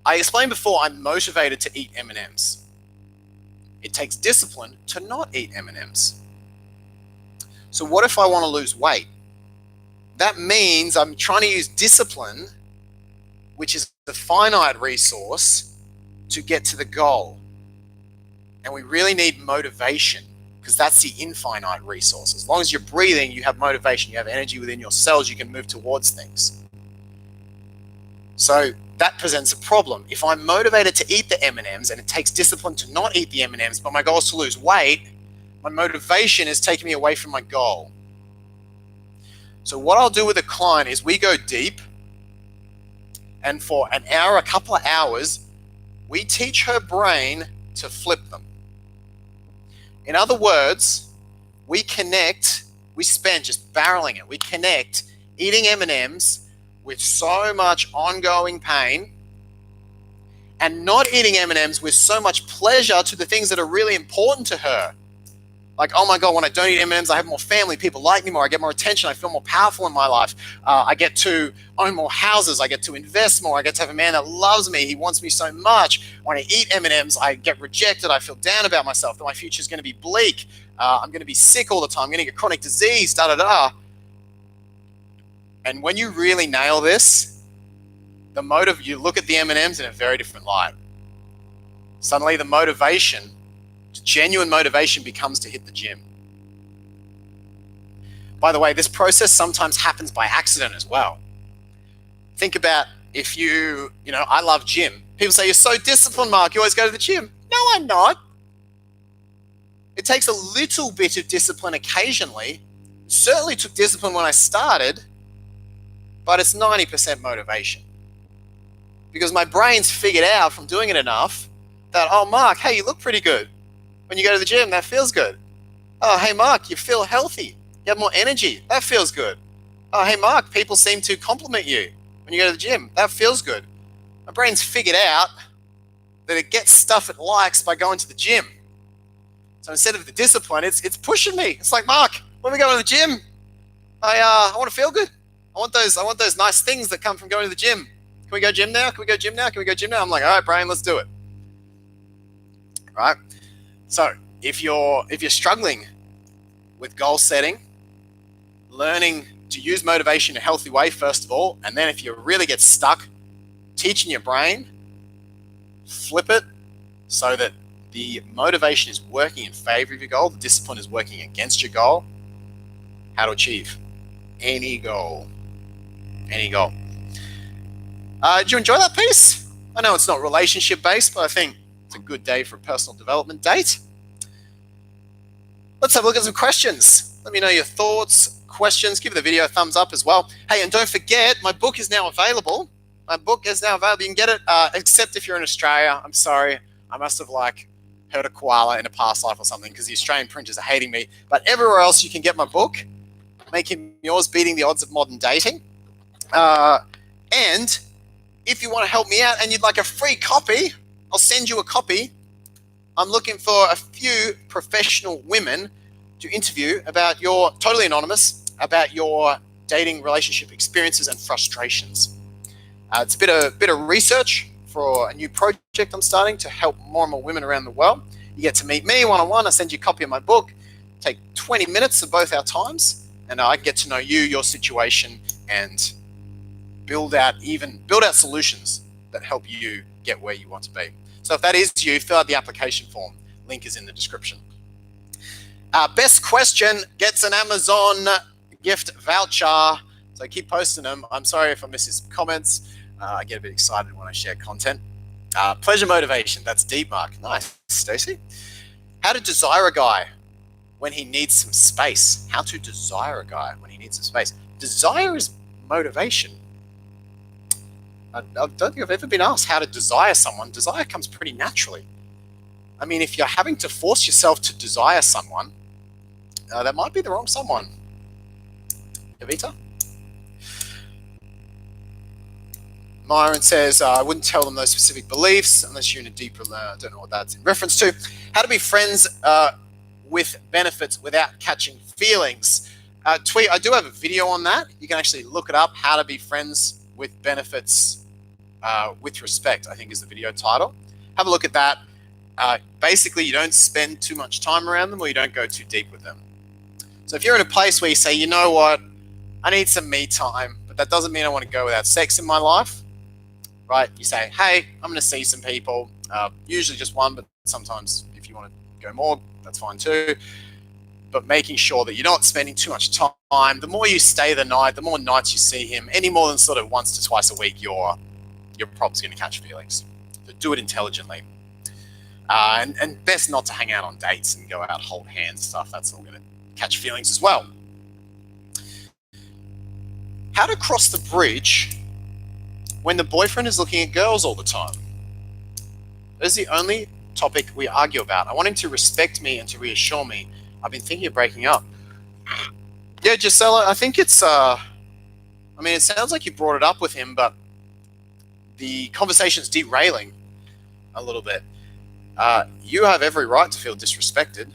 I explained before I'm motivated to eat M&Ms. It takes discipline to not eat M&Ms. So what if I want to lose weight? That means I'm trying to use discipline, which is the finite resource, to get to the goal. And we really need motivation because that's the infinite resource. As long as you're breathing, you have motivation, you have energy within your cells, you can move towards things. So that presents a problem. If I'm motivated to eat the M&Ms and it takes discipline to not eat the M&Ms, but my goal is to lose weight, my motivation is taking me away from my goal. So what I'll do with a client is we go deep, and for an hour, a couple of hours, we teach her brain to flip them. In other words, we connect, we spend just barreling it, we connect eating M&Ms with so much ongoing pain and not eating M&Ms with so much pleasure to the things that are really important to her. Like, oh my God, when I don't eat M&Ms, I have more family, people like me more, I get more attention, I feel more powerful in my life. I get to own more houses, I get to invest more, I get to have a man that loves me, he wants me so much. When I eat M&Ms, I get rejected, I feel down about myself, that my future is going to be bleak, I'm going to be sick all the time, I'm going to get chronic disease, da-da-da. And when you really nail this, the motive, you look at the M&Ms in a very different light. Suddenly the motivation, genuine motivation, becomes to hit the gym. By the way, this process sometimes happens by accident as well. Think about if I love gym. People say, you're so disciplined, Mark, you always go to the gym. No, I'm not. It takes a little bit of discipline occasionally. Certainly took discipline when I started, but it's 90% motivation. Because my brain's figured out from doing it enough that, oh, Mark, hey, you look pretty good. When you go to the gym, that feels good. Oh, hey, Mark, you feel healthy. You have more energy. That feels good. Oh, hey, Mark, people seem to compliment you when you go to the gym. That feels good. My brain's figured out that it gets stuff it likes by going to the gym. So instead of the discipline, it's pushing me. It's like, Mark, when we go to the gym, I want to feel good. I want those nice things that come from going to the gym. Can we go gym now? Can we go gym now? Can we go gym now? I'm like, all right, brain, let's do it. Right? So if you're struggling with goal setting, learning to use motivation in a healthy way, first of all, and then if you really get stuck, teaching your brain, flip it so that the motivation is working in favor of your goal, the discipline is working against your goal. How to achieve any goal. Any goal. Did you enjoy that piece? I know it's not relationship based, but I think it's a good day for a personal development date. Let's have a look at some questions. Let me know your thoughts, questions. Give the video a thumbs up as well. Hey, and don't forget, my book is now available. My book is now available. You can get it, except if you're in Australia. I'm sorry. I must have heard a koala in a past life or something, because the Australian printers are hating me. But everywhere else you can get my book, Make Him Yours, Beating the Odds of Modern Dating. And if you want to help me out and you'd like a free copy, I'll send you a copy. I'm looking for a few professional women to interview about totally anonymous, about your dating relationship experiences and frustrations. It's a bit of research for a new project I'm starting to help more and more women around the world. You get to meet me one-on-one. I send you a copy of my book. Take 20 minutes of both our times, and I get to know you, your situation, and build out solutions that help you get where you want to be. So if that is you, fill out the application form. Link is in the description. Best question gets an Amazon gift voucher. So keep posting them. I'm sorry if I miss his comments. I get a bit excited when I share content. Pleasure motivation. That's deep, Mark. Nice, Stacey. How to desire a guy when he needs some space. How to desire a guy when he needs some space. Desire is motivation. I don't think I've ever been asked how to desire someone. Desire comes pretty naturally. I mean, if you're having to force yourself to desire someone, that might be the wrong someone. Evita? Myron says, I wouldn't tell them those specific beliefs unless you're in a deeper, I don't know what that's in reference to. How to be friends with benefits without catching feelings. Tweet, I do have a video on that. You can actually look it up, how to be friends with benefits with respect, I think is the video title. Have a look at that. Basically, you don't spend too much time around them or you don't go too deep with them. So if you're in a place where you say, you know what, I need some me time, but that doesn't mean I want to go without sex in my life, right? You say, hey, I'm going to see some people, usually just one, but sometimes if you want to go more, that's fine too. But making sure that you're not spending too much time. The more you stay the night, the more nights you see him, any more than sort of once to twice a week, you're probably going to catch feelings. So do it intelligently. And best not to hang out on dates and go out, hold hands, stuff. That's all going to catch feelings as well. how to cross the bridge when the boyfriend is looking at girls all the time. That's the only topic we argue about. I want him to respect me and to reassure me. I've been thinking of breaking up. Yeah, Gisela, I think it's, I mean, it sounds like you brought it up with him, but the conversation's derailing a little bit. You have every right to feel disrespected.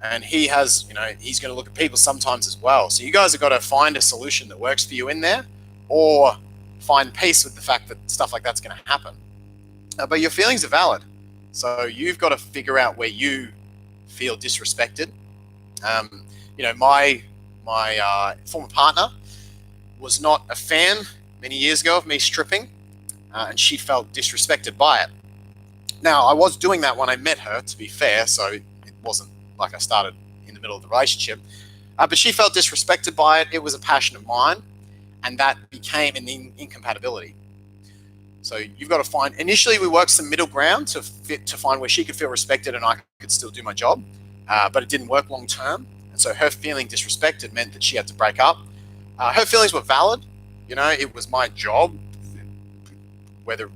And he has, he's going to look at people sometimes as well. So you guys have got to find a solution that works for you in there, or find peace with the fact that stuff like that's going to happen. But your feelings are valid. So you've got to figure out where you feel disrespected. My former partner was not a fan many years ago of me stripping, and she felt disrespected by it. Now, I was doing that when I met her, to be fair, so it wasn't like I started in the middle of the relationship. But she felt disrespected by it. It was a passion of mine, and that became an incompatibility. So you've got to find, initially we worked some middle ground to find where she could feel respected and I could still do my job, but it didn't work long term. And so her feeling disrespected meant that she had to break up. Her feelings were valid. It was my job. Whether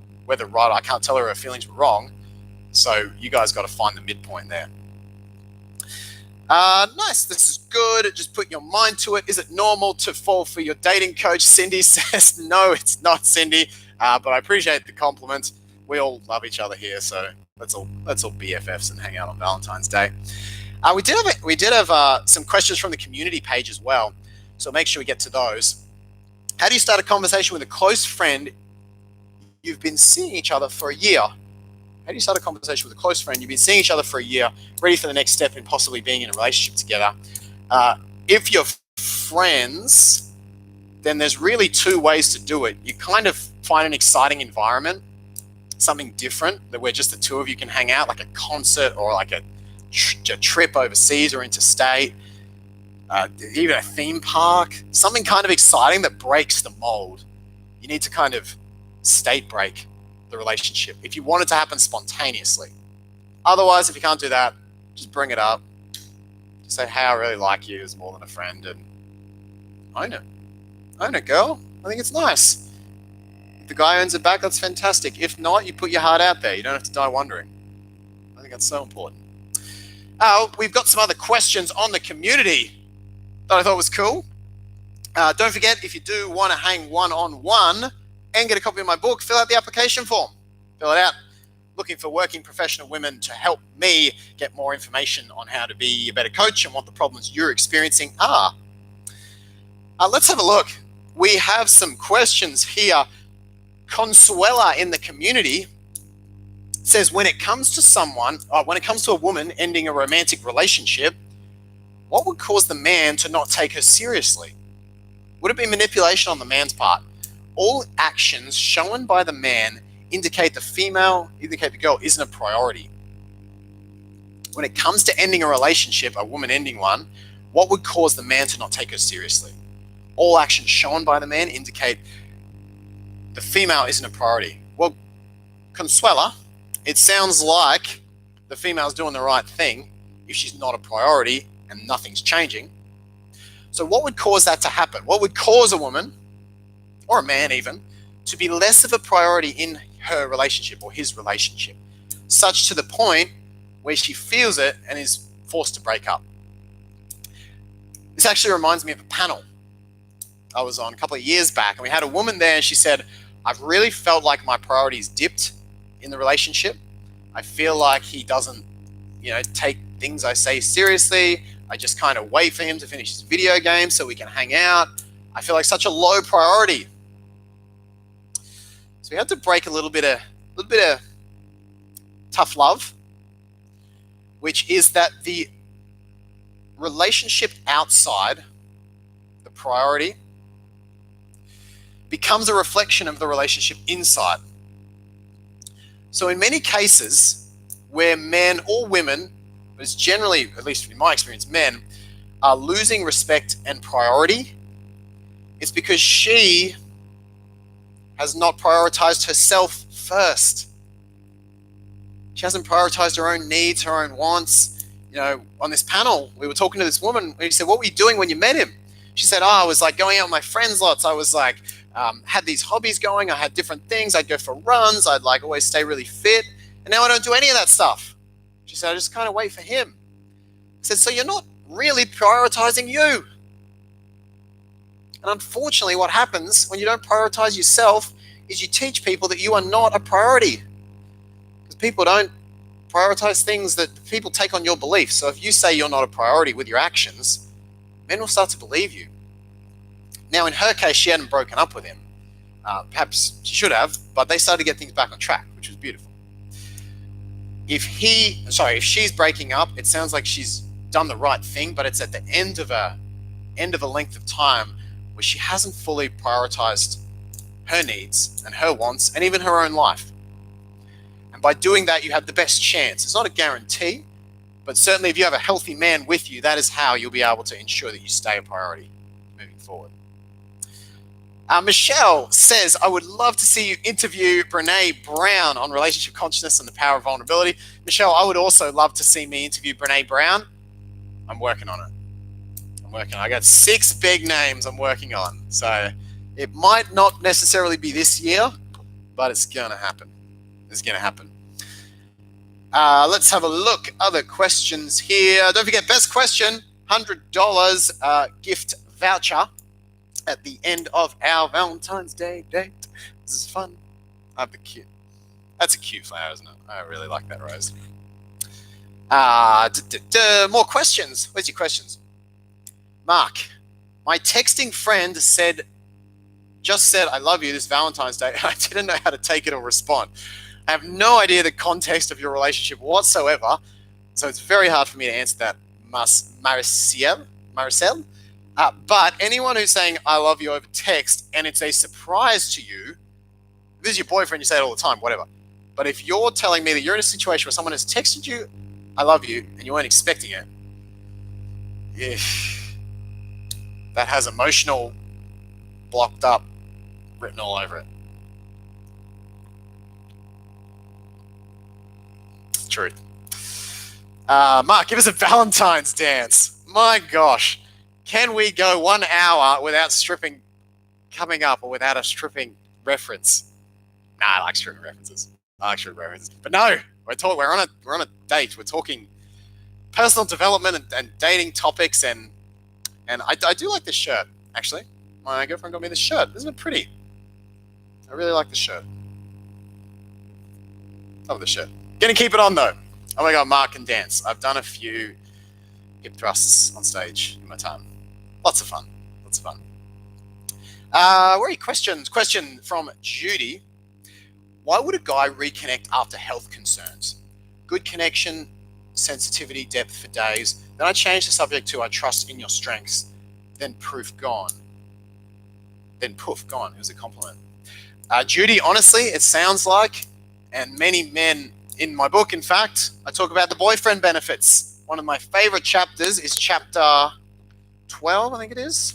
right, I can't tell her feelings were wrong. So you guys got to find the midpoint there. Nice. This is good. Just put your mind to it. Is it normal to fall for your dating coach? Cindy says, no, it's not, Cindy. But I appreciate the compliment. We all love each other here, so let's all BFFs and hang out on Valentine's Day. We did have some questions from the community page as well, so make sure we get to those. How do you start a conversation with a close friend you've been seeing each other for a year? How do you start a conversation with a close friend you've been seeing each other for a year, ready for the next step in possibly being in a relationship together? If you're friends, then there's really two ways to do it. You kind of find an exciting environment, something different, that where just the two of you can hang out, like a concert or like a trip overseas or interstate, even a theme park, something kind of exciting that breaks the mold. You need to kind of state break the relationship if you want it to happen spontaneously. Otherwise, if you can't do that, just bring it up. Just say, hey, I really like you as more than a friend, and own it, girl. I think it's nice. If the guy owns it back, that's fantastic. If not, you put your heart out there. You don't have to die wondering. I think that's so important. We've got some other questions on the community that I thought was cool. Don't forget, if you do want to hang one-on-one and get a copy of my book, fill out the application form. Fill it out. Looking for working professional women to help me get more information on how to be a better coach and what the problems you're experiencing are. Let's have a look. We have some questions here. Consuela in the community says, when it comes to a woman ending a romantic relationship, what would cause the man to not take her seriously? Would it be manipulation on the man's part? All actions shown by the man indicate the girl isn't a priority. When it comes to ending a relationship, a woman ending one, what would cause the man to not take her seriously? All actions shown by the man indicate the female isn't a priority. Well, Consuela, it sounds like the female's doing the right thing if she's not a priority and nothing's changing. So what would cause that to happen? What would cause a woman, or a man even, to be less of a priority in her relationship or his relationship, such to the point where she feels it and is forced to break up? This actually reminds me of a panel I was on a couple of years back, and we had a woman there, and she said, I've really felt like my priorities dipped in the relationship. I feel like he doesn't, take things I say seriously. I just kind of wait for him to finish his video game so we can hang out. I feel like such a low priority. So we had to break a little bit of tough love, which is that the relationship outside the priority becomes a reflection of the relationship inside. So in many cases where men or women, but it's generally, at least in my experience, men, are losing respect and priority, it's because she has not prioritized herself first. She hasn't prioritized her own needs, her own wants. On this panel, we were talking to this woman, and he said, what were you doing when you met him? She said, I was like going out with my friends lots. I was like, had these hobbies going. I had different things. I'd go for runs. I'd like always stay really fit. And now I don't do any of that stuff. She said, I just kind of wait for him. I said, so you're not really prioritizing you. And unfortunately, what happens when you don't prioritize yourself is you teach people that you are not a priority. Because people don't prioritize things that people take on your beliefs. So if you say you're not a priority with your actions, men will start to believe you. Now, in her case, she hadn't broken up with him. Perhaps she should have, but they started to get things back on track, which was beautiful. If she's breaking up, it sounds like she's done the right thing, but it's at the end of a length of time where she hasn't fully prioritized her needs and her wants and even her own life. And by doing that, you have the best chance. It's not a guarantee, but certainly if you have a healthy man with you, that is how you'll be able to ensure that you stay a priority moving forward. Michelle says, I would love to see you interview Brene Brown on relationship consciousness and the power of vulnerability. Michelle, I would also love to see me interview Brene Brown. I'm working on it. I got 6 big names I'm working on. So it might not necessarily be this year, but it's going to happen. Let's have a look. Other questions here. Don't forget, best question, $100 gift voucher at the end of our Valentine's Day date. This is fun. I have the cute. That's a cute flower, isn't it? I really like that rose. More questions. Where's your questions? Mark, my texting friend just said, I love you this Valentine's Day. I didn't know how to take it or respond. I have no idea the context of your relationship whatsoever, so it's very hard for me to answer that, Maricel. But anyone who's saying, I love you over text, and it's a surprise to you, if this is your boyfriend, you say it all the time, whatever. But if you're telling me that you're in a situation where someone has texted you, I love you, and you weren't expecting it, that has emotional blocked up written all over it. It's truth. Mark, give us a Valentine's dance. My gosh. Can we go 1 hour without stripping coming up or without a stripping reference? Nah, I like stripping references. But no, we're on a date. We're talking personal development and dating topics, and I do like this shirt, actually. My girlfriend got me this shirt. Isn't it pretty? I really like the shirt. Love the shirt. Gonna keep it on though. Oh my god, Mark can dance. I've done a few hip thrusts on stage in my time. Lots of fun. Where are your questions? Question from Judy. Why would a guy reconnect after health concerns? Good connection, sensitivity, depth for days. Then I changed the subject to I trust in your strengths. Then poof, gone. It was a compliment. Judy, honestly, it sounds like, and many men in my book, in fact, I talk about the boyfriend benefits. One of my favorite chapters is chapter 12, I think it is.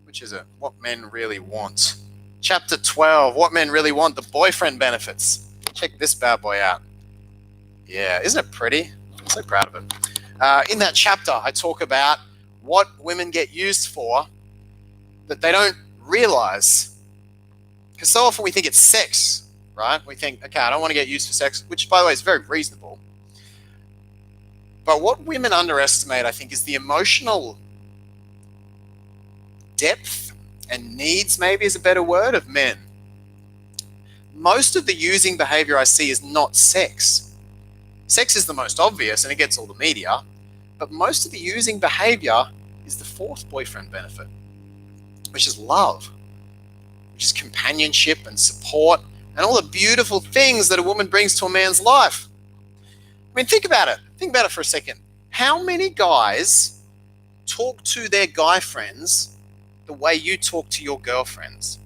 Which is it? What men really want. Chapter 12, what men really want, the boyfriend benefits. Check this bad boy out. Yeah, isn't it pretty? I'm so proud of it. In that chapter, I talk about what women get used for that they don't realize. Because so often we think it's sex, right? We think, okay, I don't want to get used for sex, which, by the way, is very reasonable. But what women underestimate, I think, is the emotional depth and needs, maybe is a better word, of men. Most of the using behavior I see is not sex. Sex is the most obvious and it gets all the media, but most of the using behavior is the fourth boyfriend benefit, which is love, which is companionship and support and all the beautiful things that a woman brings to a man's life. I mean, think about it. Think about it for a second. How many guys talk to their guy friends the way you talk to your girlfriends?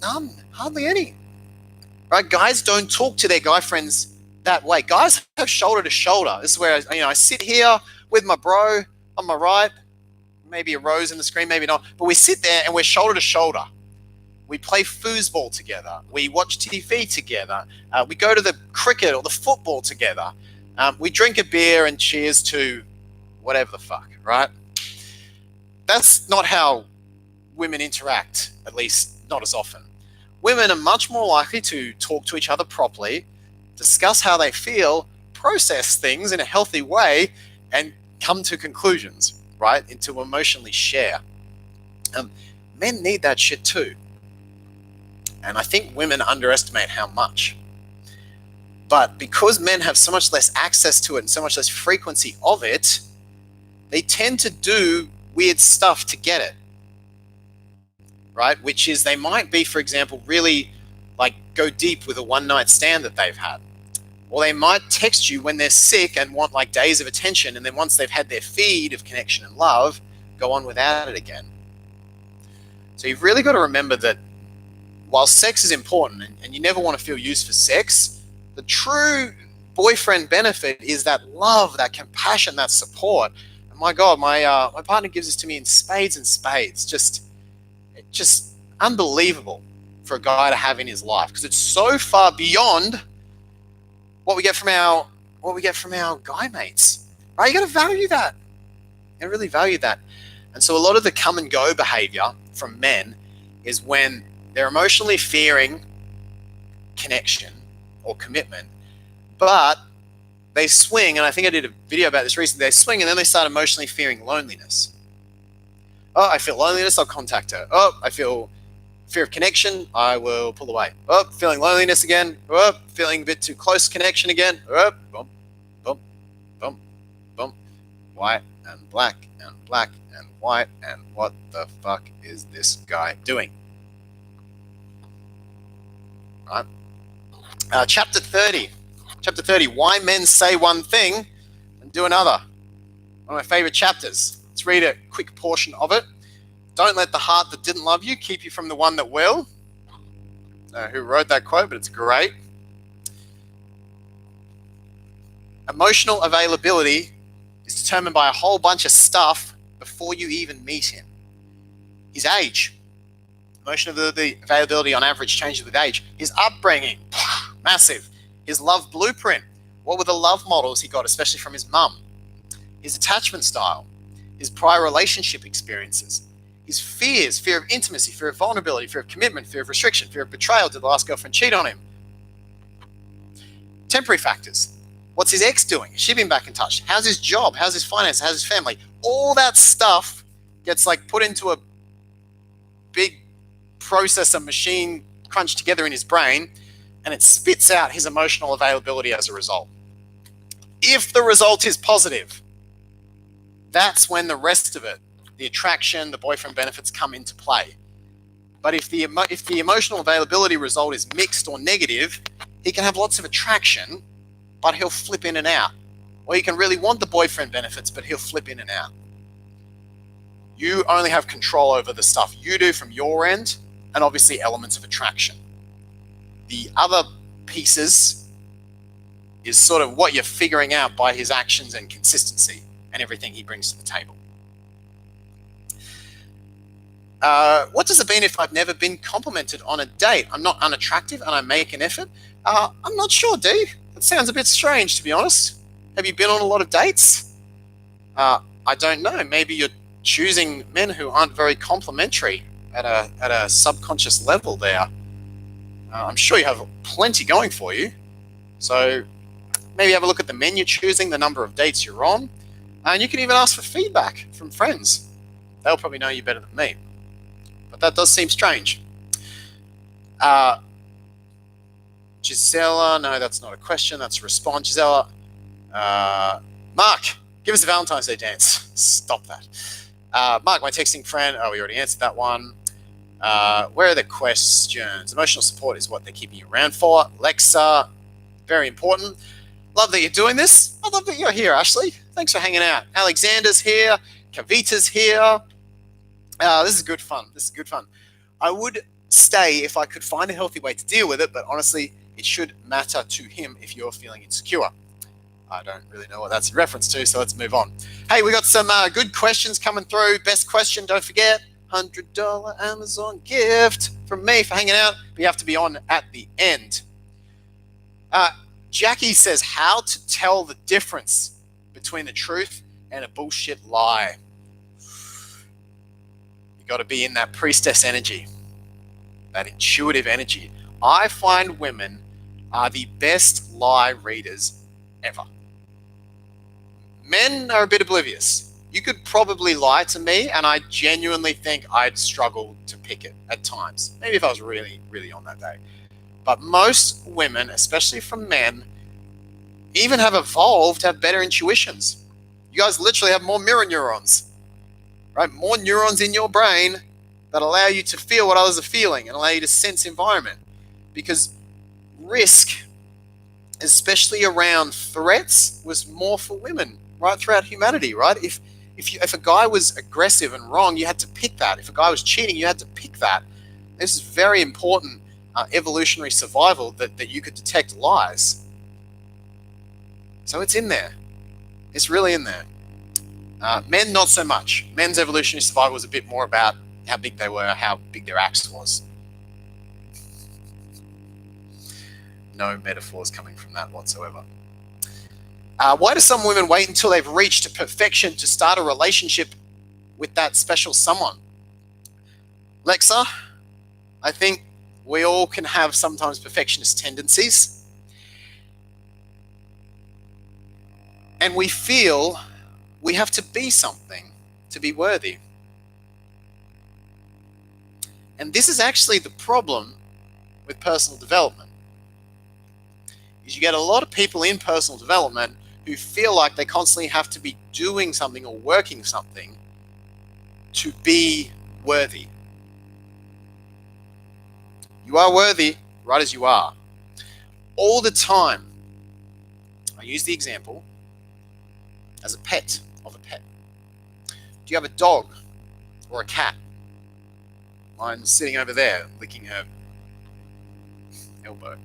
None. Hardly any. Right? Guys don't talk to their guy friends that way. Guys have shoulder to shoulder. This is where I sit here with my bro on my right, maybe a rose in the screen, maybe not, but we sit there and we're shoulder to shoulder. We play foosball together. We watch TV together. We go to the cricket or the football together. We drink a beer and cheers to whatever the fuck, right? That's not how women interact, at least not as often. Women are much more likely to talk to each other properly, discuss how they feel, process things in a healthy way, and come to conclusions, right? And to emotionally share. Men need that shit too. And I think women underestimate how much. But because men have so much less access to it and so much less frequency of it, they tend to do weird stuff to get it. Right? Which is they might be, for example, really like go deep with a one night stand that they've had. Or they might text you when they're sick and want like days of attention, and then once they've had their feed of connection and love, go on without it again. So you've really got to remember that while sex is important and you never want to feel used for sex, the true boyfriend benefit is that love, that compassion, that support. And my God, my partner gives this to me in spades and spades. Just unbelievable for a guy to have in his life, because it's so far beyond what we get from our guy mates. Right? You got to value that. You got to really value that. And so a lot of the come and go behavior from men is when they're emotionally fearing connection or commitment, but they swing, and I think I did a video about this recently, they swing and then they start emotionally fearing loneliness. Oh, I feel loneliness, I'll contact her. Oh, I feel fear of connection, I will pull away. Oh, feeling loneliness again. Oh, feeling a bit too close connection again. Oh, bump, bump, bump, bump. White and black and white, and what the fuck is this guy doing? Right? Chapter 30. Chapter 30, why men say one thing and do another. One of my favorite chapters. Let's read a quick portion of it. Don't let the heart that didn't love you keep you from the one that will. Who wrote that quote, but it's great. Emotional availability is determined by a whole bunch of stuff before you even meet him. His age. Emotional availability on average changes with age. His upbringing, massive. His love blueprint. What were the love models he got, especially from his mum? His attachment style. His prior relationship experiences. His fears, fear of intimacy, fear of vulnerability, fear of commitment, fear of restriction, fear of betrayal. Did the last girlfriend cheat on him? Temporary factors. What's his ex doing? Has she been back in touch? How's his job? How's his finances? How's his family? All that stuff gets like put into a big processor machine crunched together in his brain, and it spits out his emotional availability as a result. If the result is positive, that's when the rest of it, the attraction, the boyfriend benefits, come into play. But if the emotional availability result is mixed or negative, he can have lots of attraction, but he'll flip in and out. Or he can really want the boyfriend benefits, but he'll flip in and out. You only have control over the stuff you do from your end, and obviously elements of attraction. The other pieces is sort of what you're figuring out by his actions and consistency and everything he brings to the table. What does it mean if I've never been complimented on a date? I'm not unattractive and I make an effort? I'm not sure, D. That sounds a bit strange, to be honest. Have you been on a lot of dates? I don't know. Maybe you're choosing men who aren't very complimentary at a subconscious level there. I'm sure you have plenty going for you. So maybe have a look at the men you're choosing, the number of dates you're on, and you can even ask for feedback from friends. They'll probably know you better than me. But that does seem strange. Gisela, no, that's not a question, that's a response. Gisela, Mark, give us a Valentine's Day dance. Stop that. Mark, my texting friend, we already answered that one. Where are the questions? Emotional support is what they're keeping you around for. Lexa, very important. Love that you're doing this. I love that you're here, Ashley. Thanks for hanging out. Alexander's here. Kavita's here. This is good fun. I would stay if I could find a healthy way to deal with it, but honestly, it should matter to him if you're feeling insecure. I don't really know what that's in reference to, so let's move on. Hey, we got some good questions coming through. Best question, don't forget, $100 Amazon gift from me for hanging out. But you have to be on at the end. Jackie says how to tell the difference between the truth and a bullshit lie. You got to be in that priestess energy, that intuitive energy. I find women are the best lie readers ever. Men are a bit oblivious. You could probably lie to me, and I genuinely think I'd struggle to pick it at times. Maybe if I was really, really on that day. But most women, especially from men, even have evolved to have better intuitions. You guys literally have more mirror neurons, right? More neurons in your brain that allow you to feel what others are feeling and allow you to sense environment. Because risk, especially around threats, was more for women right throughout humanity, right? If a guy was aggressive and wrong, you had to pick that. If a guy was cheating, you had to pick that. This is very important evolutionary survival that you could detect lies. So it's in there. It's really in there. Men, not so much. Men's evolutionary survival was a bit more about how big they were, how big their axe was. No metaphors coming from that whatsoever. Why do some women wait until they've reached perfection to start a relationship with that special someone? Lexa, I think we all can have sometimes perfectionist tendencies. And we feel we have to be something to be worthy. And this is actually the problem with personal development. Is you get a lot of people in personal development who feel like they constantly have to be doing something or working something to be worthy. You are worthy right as you are. All the time. I use the example as a pet of a pet. Do you have a dog or a cat? Mine's sitting over there licking her elbow.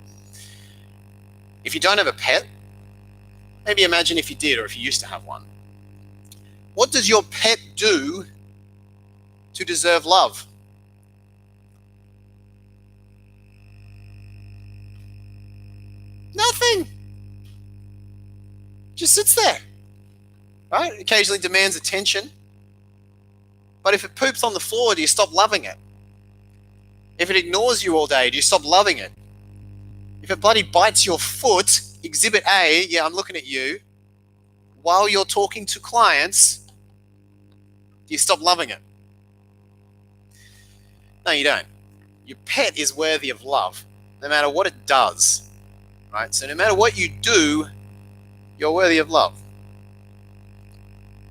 If you don't have a pet, maybe imagine if you did or if you used to have one. What does your pet do to deserve love? Nothing. Just sits there, right? Occasionally demands attention. But if it poops on the floor, do you stop loving it? If it ignores you all day, do you stop loving it? If it bloody bites your foot, exhibit A, yeah, I'm looking at you, while you're talking to clients, do you stop loving it? No, you don't. Your pet is worthy of love, no matter what it does, right? So no matter what you do, you're worthy of love.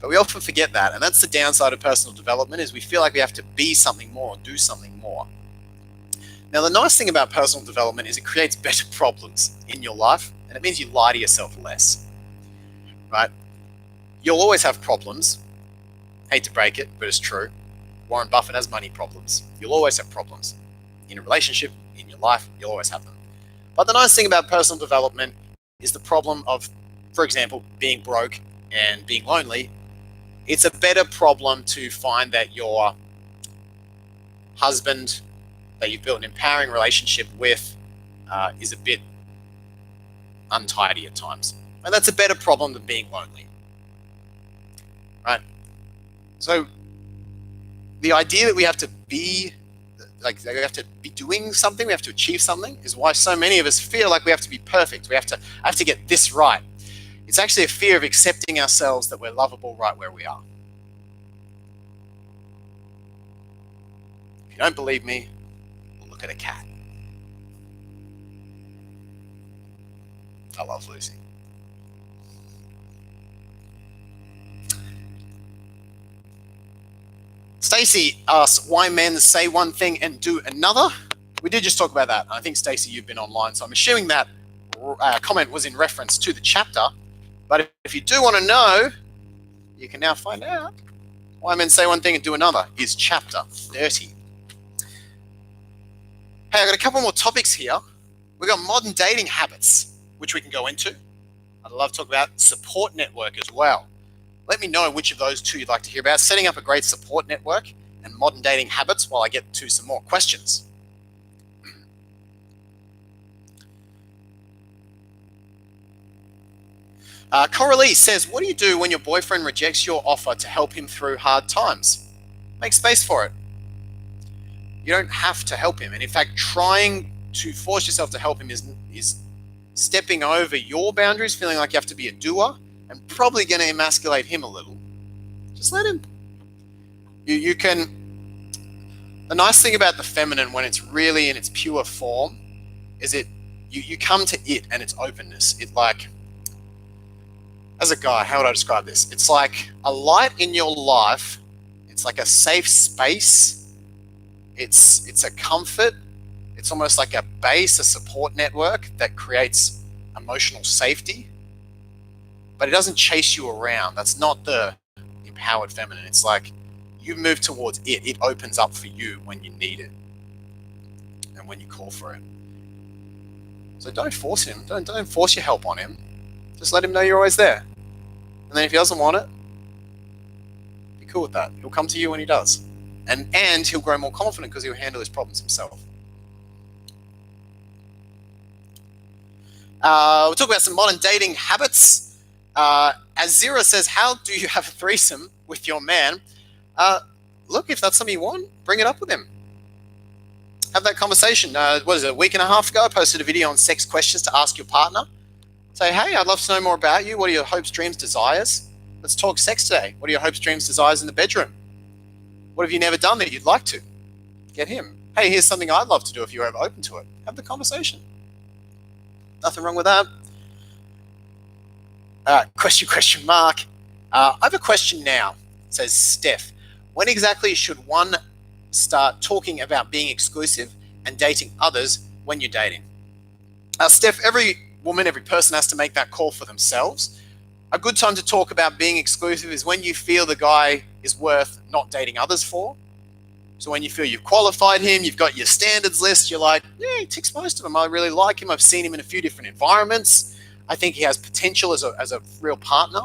But we often forget that, and that's the downside of personal development, is we feel like we have to be something more, do something more. Now, the nice thing about personal development is it creates better problems in your life, and it means you lie to yourself less, right? You'll always have problems. Hate to break it, but it's true. Warren Buffett has money problems. You'll always have problems. In a relationship, in your life, you'll always have them. But the nice thing about personal development is the problem of, for example, being broke and being lonely. It's a better problem to find that your husband that you've built an empowering relationship with is a bit untidy at times. And that's a better problem than being lonely, right? So the idea that we have to be, like we have to be doing something, we have to achieve something, is why so many of us feel like we have to be perfect. I have to get this right. It's actually a fear of accepting ourselves that we're lovable right where we are. If you don't believe me, look at a cat. I love Lucy. Stacy asks why men say one thing and do another. We did just talk about that. I think, Stacy, you've been online, so I'm assuming that comment was in reference to the chapter. But if you do want to know, you can now find out why men say one thing and do another is chapter 30. Hey, I've got a couple more topics here. We've got modern dating habits, which we can go into. I'd love to talk about support network as well. Let me know which of those two you'd like to hear about. Setting up a great support network and modern dating habits while I get to some more questions. Coralie says, what do you do when your boyfriend rejects your offer to help him through hard times? Make space for it. You don't have to help him. And in fact, trying to force yourself to help him is stepping over your boundaries, feeling like you have to be a doer, and probably going to emasculate him a little. Just let him. You can. The nice thing about the feminine, when it's really in its pure form, is you come to it and its openness. It like, as a guy, how would I describe this? It's like a light in your life. It's like a safe space. It's a comfort. It's almost like a base, a support network that creates emotional safety. But it doesn't chase you around. That's not the empowered feminine. It's like you move towards it. It opens up for you when you need it and when you call for it. So don't force him. Don't force your help on him. Just let him know you're always there. And then if he doesn't want it, be cool with that. He'll come to you when he does. And he'll grow more confident because he'll handle his problems himself. We'll talk about some modern dating habits. Azira says, how do you have a threesome with your man? Look, if that's something you want, bring it up with him. Have that conversation. What is it, a week and a half ago, I posted a video on sex questions to ask your partner. Say, hey, I'd love to know more about you. What are your hopes, dreams, desires? Let's talk sex today. What are your hopes, dreams, desires in the bedroom? What have you never done that you'd like to? Get him. Hey, here's something I'd love to do if you're ever open to it. Have the conversation. Nothing wrong with that. Question mark. I have a question now, says Steph. When exactly should one start talking about being exclusive and dating others when you're dating? Steph, every woman, every person has to make that call for themselves. A good time to talk about being exclusive is when you feel the guy is worth not dating others for. So when you feel you've qualified him, you've got your standards list, you're like, yeah, he ticks most of them. I really like him. I've seen him in a few different environments. I think he has potential as a real partner.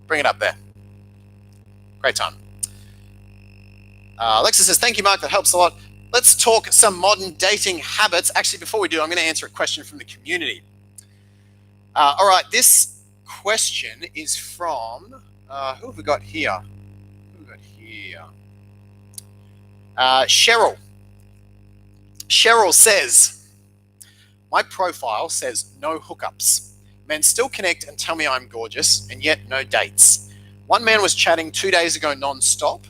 Bring it up there. Great time. Alexa says, thank you, Mark. That helps a lot. Let's talk some modern dating habits. Actually, before we do, I'm going to answer a question from the community. All right, this question is from, who have we got here? Cheryl. Cheryl says, my profile says no hookups. Men still connect and tell me I'm gorgeous, and yet no dates. One man was chatting 2 days ago non-stop.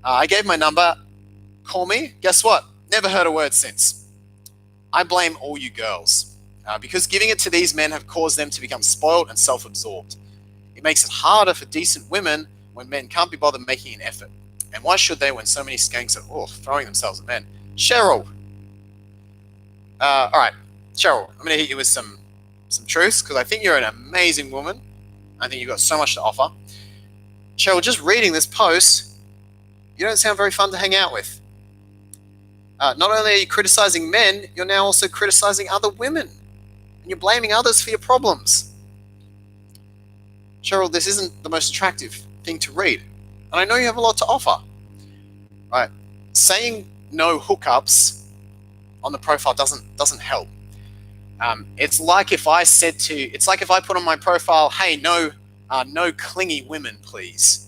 I gave my number. Call me. Guess what? Never heard a word since. I blame all you girls. Because giving it to these men have caused them to become spoiled and self-absorbed. It makes it harder for decent women when men can't be bothered making an effort. And why should they when so many skanks are throwing themselves at men? Cheryl. All right, Cheryl, I'm going to hit you with some truths because I think you're an amazing woman. I think you've got so much to offer. Cheryl, just reading this post, you don't sound very fun to hang out with. Not only are you criticizing men, you're now also criticizing other women. And you're blaming others for your problems. Cheryl, this isn't the most attractive thing to read. And I know you have a lot to offer. Right? Saying no hookups on the profile doesn't help. It's like if I put on my profile, hey, no clingy women, please.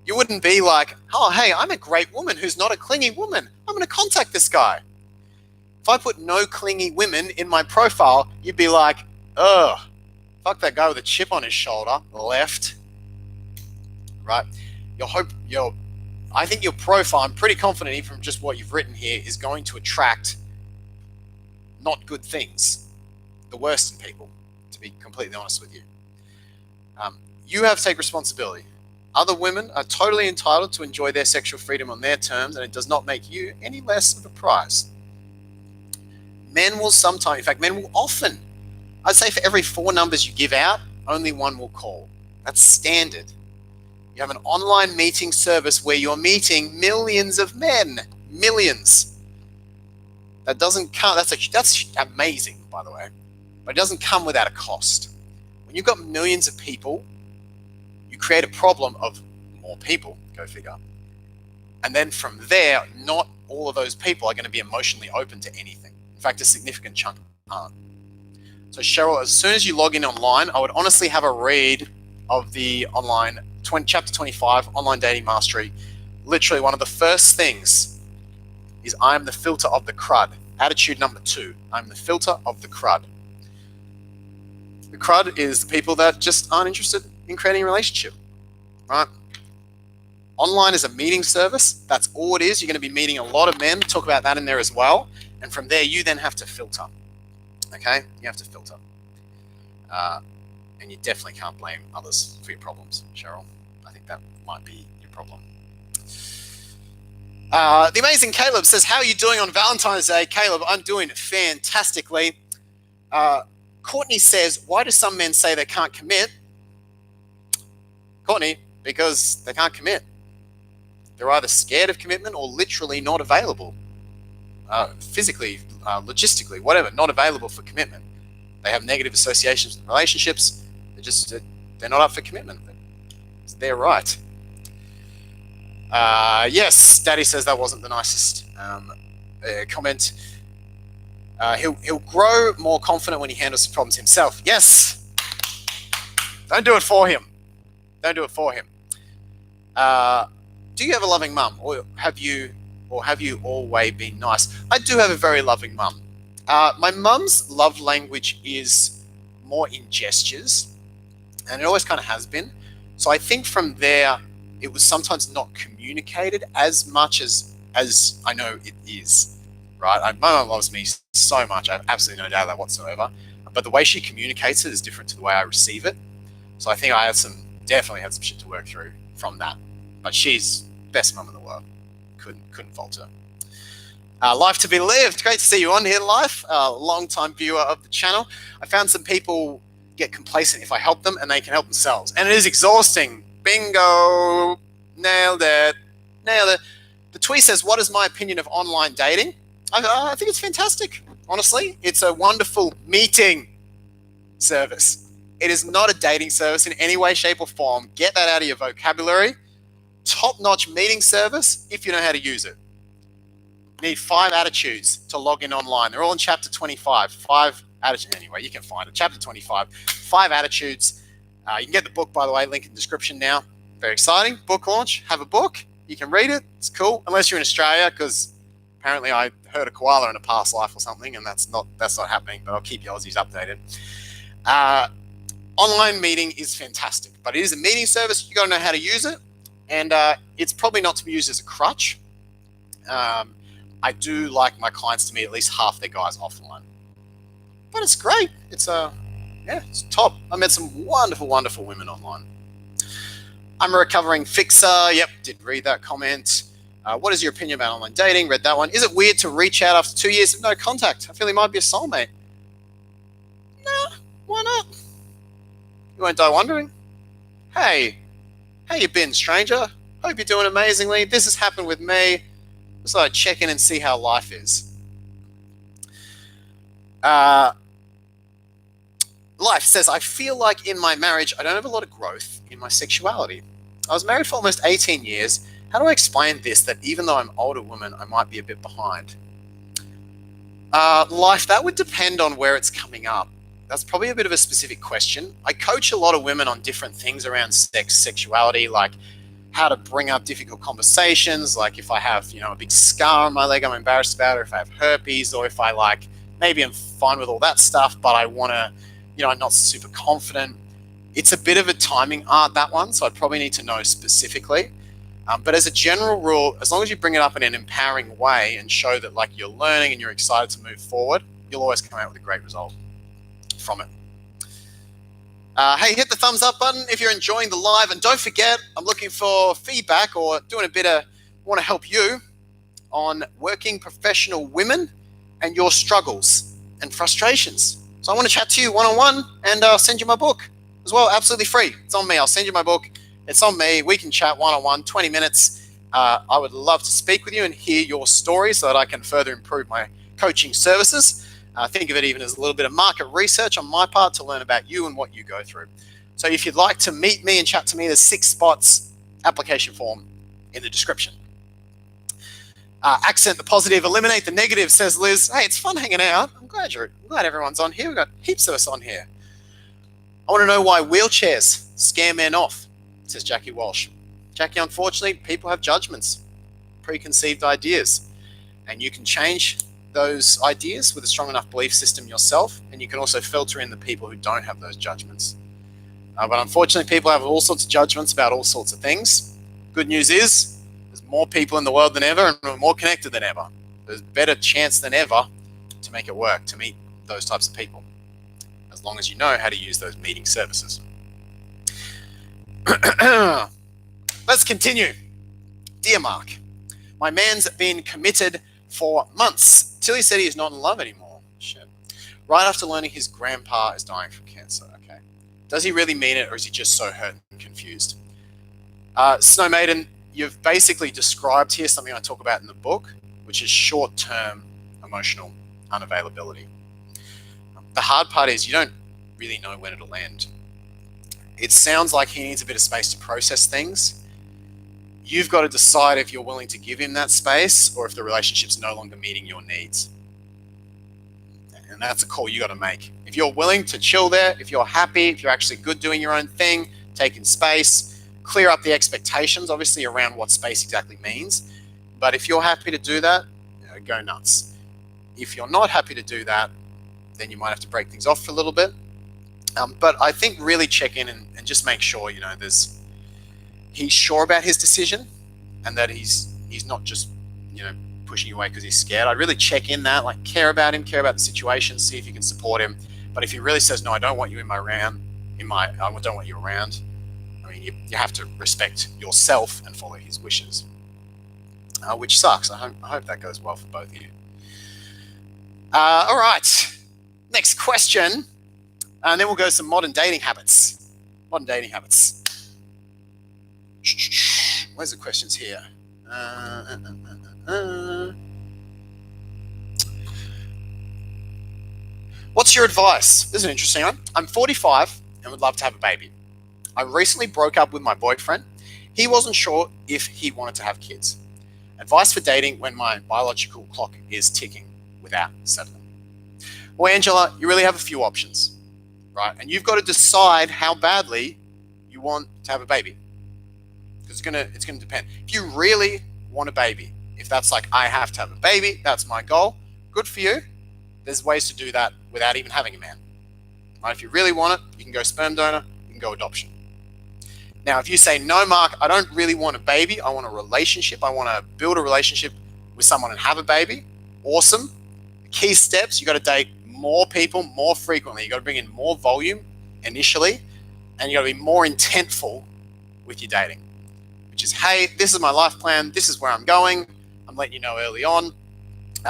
You wouldn't be like, oh, hey, I'm a great woman who's not a clingy woman. I'm going to contact this guy. If I put no clingy women in my profile, you'd be like, ugh, fuck that guy with a chip on his shoulder, left. Right? I think your profile, I'm pretty confident even from just what you've written here, is going to attract not good things, the worst in people, to be completely honest with you. You have to take responsibility. Other women are totally entitled to enjoy their sexual freedom on their terms, and it does not make you any less of a prize. Men will sometimes, in fact, men will often, I'd say for every 4 numbers you give out, only 1 will call. That's standard. You have an online meeting service where you're meeting millions of men. Millions. That doesn't come, that's amazing, by the way. But it doesn't come without a cost. When you've got millions of people, you create a problem of more people, go figure. And then from there, not all of those people are going to be emotionally open to anything. In fact, a significant chunk aren't. So Cheryl, as soon as you log in online, I would honestly have a read of the online chapter 25, Online Dating Mastery. Literally one of the first things is I am the filter of the crud. Attitude number 2, I'm the filter of the crud. The crud is the people that just aren't interested in creating a relationship, right? Online is a meeting service. That's all it is. You're going to be meeting a lot of men. Talk about that in there as well. And from there, you then have to filter. Okay? You have to filter. And you definitely can't blame others for your problems, Cheryl. I think that might be your problem. The amazing Caleb says, how are you doing on Valentine's Day? Caleb, I'm doing fantastically. Courtney says, why do some men say they can't commit? Courtney, because they can't commit. They're either scared of commitment or literally not available. Physically, logistically, whatever, not available for commitment. They have negative associations with relationships. They're not up for commitment. They're right. Yes, Daddy says that wasn't the nicest comment. He'll grow more confident when he handles the problems himself. Yes. Don't do it for him. Don't do it for him. Do you have a loving mum, or have you always been nice? I do have a very loving mum. My mum's love language is more in gestures, and it always kind of has been. So I think from there, it was sometimes not communicated as much as I know it is. Right? My mum loves me so much. I have absolutely no doubt of that whatsoever. But the way she communicates it is different to the way I receive it. So I think I definitely had some shit to work through from that. But she's best mum in the world. Couldn't fault her. Life to be lived. Great to see you on here, Life. Long-time viewer of the channel. I found some people get complacent if I help them and they can help themselves. And it is exhausting. Bingo. Nailed it. The tweet says, what is my opinion of online dating? I think it's fantastic, honestly. It's a wonderful meeting service. It is not a dating service in any way, shape, or form. Get that out of your vocabulary. Top-notch meeting service if you know how to use it. You need 5 attitudes to log in online. They're all in chapter 25. 5 attitudes. Anyway, you can find it. Chapter 25. 5 attitudes. You can get the book, by the way, link in the description now. Very exciting. Book launch. Have a book. You can read it. It's cool. Unless you're in Australia, because apparently I heard a koala in a past life or something, and that's not happening, but I'll keep you Aussies updated. Online meeting is fantastic, but it is a meeting service. You got to know how to use it, and it's probably not to be used as a crutch. I do like my clients to meet at least half their guys offline, but it's great. It's top. I met some wonderful, wonderful women online. I'm a recovering fixer. Yep, did read that comment. What is your opinion about online dating? Read that one. Is it weird to reach out after 2 years of no contact? I feel he might be a soulmate. Nah, why not? You won't die wondering. Hey, how you been, stranger? Hope you're doing amazingly. This has happened with me. Just like check in and see how life is. Life says, I feel like in my marriage, I don't have a lot of growth in my sexuality. I was married for almost 18 years. How do I explain this, that even though I'm an older woman, I might be a bit behind? Life, that would depend on where it's coming up. That's probably a bit of a specific question. I coach a lot of women on different things around sexuality, like how to bring up difficult conversations, like if I have, a big scar on my leg I'm embarrassed about, or if I have herpes, or if I maybe I'm fine with all that stuff, but I want to, I'm not super confident. It's a bit of a timing art, that one, so I'd probably need to know specifically. But as a general rule, as long as you bring it up in an empowering way and show that you're learning and you're excited to move forward, you'll always come out with a great result from it. Hey, hit the thumbs up button if you're enjoying the live, and don't forget, I'm looking for feedback or doing want to help you on working professional women and your struggles and frustrations. So I want to chat to you one-on-one, and I'll send you my book as well, absolutely free. It's on me. I'll send you my book. It's on me. We can chat one-on-one, 20 minutes. I would love to speak with you and hear your story so that I can further improve my coaching services. Think of it even as a little bit of market research on my part to learn about you and what you go through. So if you'd like to meet me and chat to me, there's 6 spots, application form in the description. Accent the positive, eliminate the negative, says Liz. Hey, it's fun hanging out. I'm glad everyone's on here. We've got heaps of us on here. I want to know why wheelchairs scare men off, says Jackie Walsh. Jackie, unfortunately, people have judgments, preconceived ideas, and you can change those ideas with a strong enough belief system yourself, and you can also filter in the people who don't have those judgments. But unfortunately, people have all sorts of judgments about all sorts of things. Good news is there's more people in the world than ever, and we're more connected than ever. There's a better chance than ever to make it work, to meet those types of people, as long as you know how to use those meeting services. Let's continue. Dear Mark, my man's been committed for months till he said he is not in love anymore. Shit. Right after learning his grandpa is dying from cancer. Okay. Does he really mean it, or is he just so hurt and confused? Snow Maiden, you've basically described here something I talk about in the book, which is short-term emotional unavailability. The hard part is you don't really know when it'll end. It sounds like he needs a bit of space to process things. You've got to decide if you're willing to give him that space or if the relationship's no longer meeting your needs. And that's a call you got to make. If you're willing to chill there, if you're happy, if you're actually good doing your own thing, taking space, clear up the expectations, obviously, around what space exactly means. But if you're happy to do that, go nuts. If you're not happy to do that, then you might have to break things off for a little bit. But I think really check in and just make sure, he's sure about his decision and that he's not just, pushing you away because he's scared. I'd really check in that, care about him, care about the situation, see if you can support him. But if he really says, no, I don't want you I don't want you around, you have to respect yourself and follow his wishes, which sucks. I hope that goes well for both of you. All right, next question. And then we'll go to some modern dating habits. Where's the questions here? What's your advice? This is an interesting one. I'm 45 and would love to have a baby. I recently broke up with my boyfriend. He wasn't sure if he wanted to have kids. Advice for dating when my biological clock is ticking without settling. Well, Angela, you really have a few options, right? And you've got to decide how badly you want to have a baby. It's gonna depend. If you really want a baby, if that's I have to have a baby, that's my goal, good for you. There's ways to do that without even having a man. Right? If you really want it, you can go sperm donor, you can go adoption. Now, if you say, no, Mark, I don't really want a baby, I want a relationship, I want to build a relationship with someone and have a baby, awesome. The key steps, you got to date more people more frequently. You got to bring in more volume initially, and you got to be more intentful with your dating. Which is, hey, this is my life plan. This is where I'm going. I'm letting you know early on.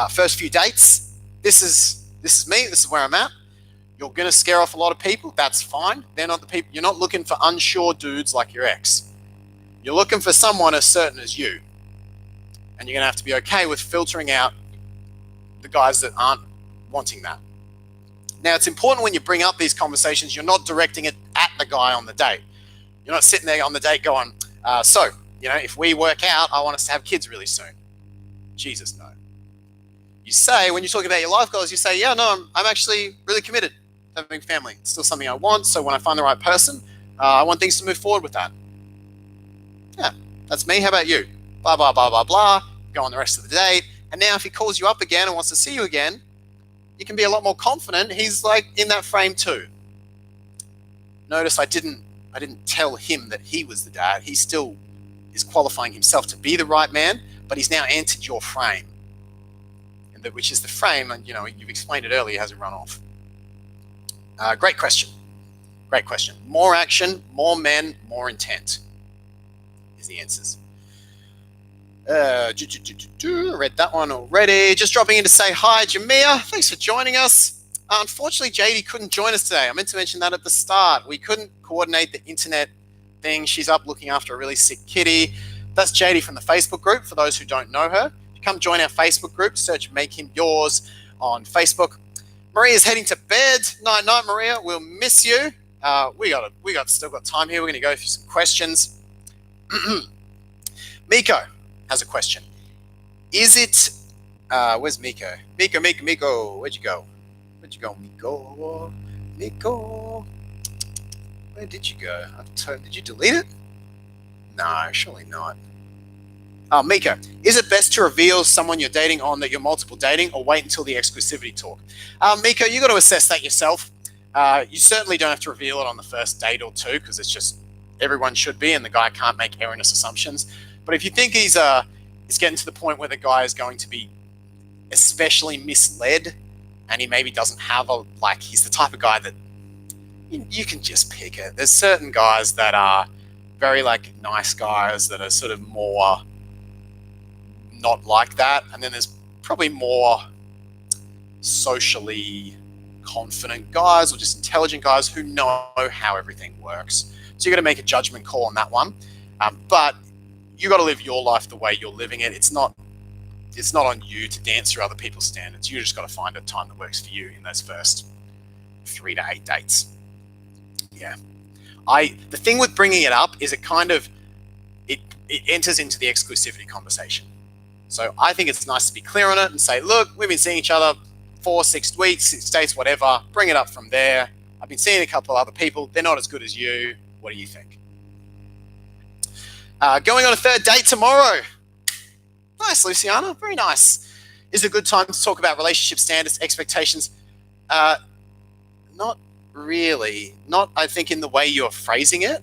First few dates, this is me. This is where I'm at. You're going to scare off a lot of people. That's fine. They're not the people. You're not looking for unsure dudes like your ex. You're looking for someone as certain as you. And you're going to have to be okay with filtering out the guys that aren't wanting that. Now, it's important when you bring up these conversations, you're not directing it at the guy on the date. You're not sitting there on the date going, if we work out, I want us to have kids really soon. Jesus, no. You say, when you talk about your life goals, you say, yeah, no, I'm actually really committed to having a family. It's still something I want. So when I find the right person, I want things to move forward with that. Yeah, that's me. How about you? Blah, blah, blah, blah, blah. Go on the rest of the date. And now if he calls you up again and wants to see you again, you can be a lot more confident. He's in that frame too. Notice I didn't tell him that he was the dad. He still is qualifying himself to be the right man, but he's now entered your frame, which is the frame, and you've explained it earlier, hasn't run off. Great question. More action, more men, more intent is the answers. Read that one already. Just dropping in to say hi, Jamia. Thanks for joining us. Unfortunately, JD couldn't join us today. I meant to mention that at the start. We couldn't coordinate the internet thing. She's up looking after a really sick kitty. That's JD from the Facebook group, for those who don't know her. Come join our Facebook group. Search Make Him Yours on Facebook. Maria's heading to bed. Night, Maria. We'll miss you. We still got time here. We're going to go through some questions. Miko has a question. Is it... where's Miko? Miko, where'd you go? Where'd you go, Miko? Miko. Where did you go? Did you delete it? No, surely not. Mika, is it best to reveal someone you're dating on that you're multiple dating, or wait until the exclusivity talk? Mika, you got to assess that yourself. You certainly don't have to reveal it on the first date or two, because it's just everyone should be, and the guy can't make erroneous assumptions. But if you think he's getting to the point where the guy is going to be especially misled, and he maybe doesn't have he's the type of guy that you can just pick it. There's certain guys that are very nice guys that are sort of more not like that, and then there's probably more socially confident guys or just intelligent guys who know how everything works. So you got to make a judgment call on that one, but you got to live your life the way you're living it. It's not on you to dance through other people's standards. You just got to find a time that works for you in those first 3 to 8 dates. Yeah, the thing with bringing it up is it enters into the exclusivity conversation. So I think it's nice to be clear on it and say, look, we've been seeing each other 4, 6 weeks, 6 days, whatever. Bring it up from there. I've been seeing a couple of other people. They're not as good as you. What do you think? Going on a 3rd date tomorrow. Nice, Luciana. Very nice. Is it a good time to talk about relationship standards, expectations? Not really. Not, I think, in the way you're phrasing it.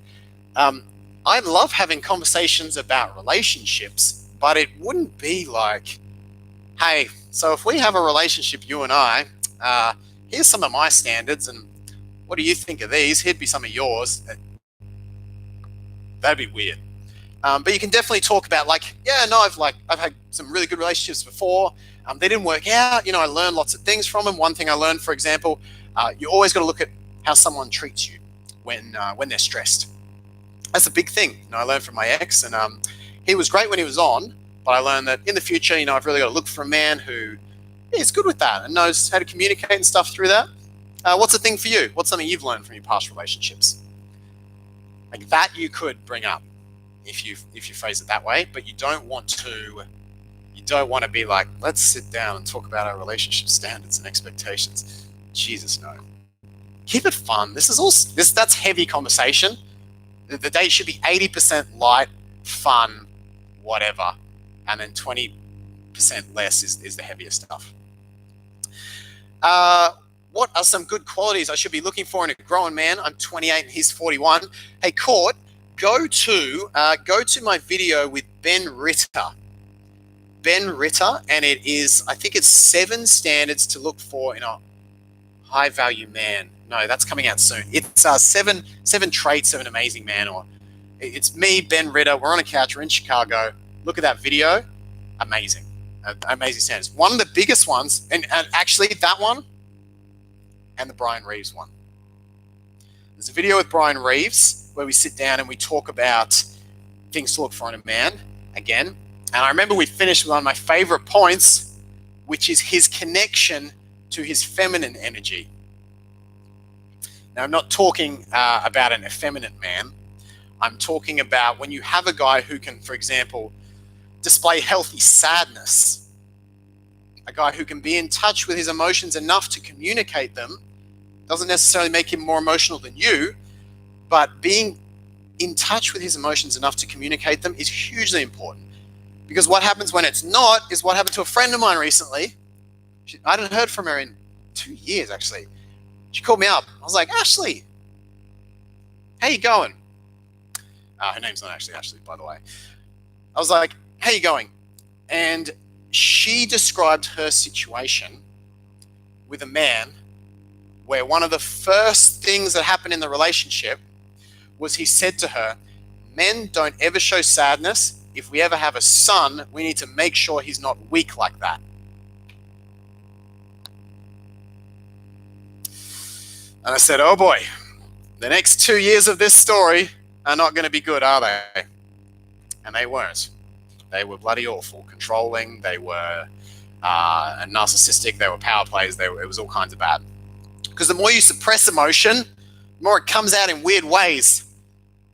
I love having conversations about relationships, but it wouldn't be like, hey, so if we have a relationship, you and I, here's some of my standards, and what do you think of these? Here'd be some of yours. That'd be weird. But you can definitely talk about I've had some really good relationships before. They didn't work out. I learned lots of things from them. One thing I learned, for example, you always got to look at how someone treats you when they're stressed. That's a big thing. I learned from my ex, and he was great when he was on, but I learned that in the future, I've really got to look for a man who is good with that and knows how to communicate and stuff through that. What's the thing for you? What's something you've learned from your past relationships? Like that you could bring up if you phrase it that way, but you don't want to be like, let's sit down and talk about our relationship standards and expectations. Jesus, no. Keep it fun. That's heavy conversation. The date should be 80% light, fun, whatever, and then 20% less is the heavier stuff. What are some good qualities I should be looking for in a grown man? I'm 28 and he's 41. Hey, Court, go to my video with Ben Ritter. Ben Ritter, and I think it's 7 standards to look for in a high value man. No, that's coming out soon. It's 7 traits of an amazing man. Or it's me, Ben Ritter. We're on a couch. We're in Chicago. Look at that video. Amazing. Amazing standards. One of the biggest ones, and actually that one and the Brian Reeves one. There's a video with Brian Reeves where we sit down and we talk about things to look for in a man again. And I remember we finished with one of my favorite points, which is his connection to his feminine energy. Now, I'm not talking about an effeminate man. I'm talking about when you have a guy who can, for example, display healthy sadness, a guy who can be in touch with his emotions enough to communicate them, doesn't necessarily make him more emotional than you, but being in touch with his emotions enough to communicate them is hugely important. Because what happens when it's not is what happened to a friend of mine recently. I hadn't heard from her in 2 years, actually. She called me up. I was like, Ashley, how you going? Her name's not actually Ashley, by the way. I was like, how you going? And she described her situation with a man where one of the first things that happened in the relationship was he said to her, men don't ever show sadness. If we ever have a son, we need to make sure he's not weak like that. And I said, oh boy, the next 2 years of this story are not going to be good, are they? And they weren't. They were bloody awful, controlling, they were narcissistic, they were power plays, it was all kinds of bad. Because the more you suppress emotion, the more it comes out in weird ways.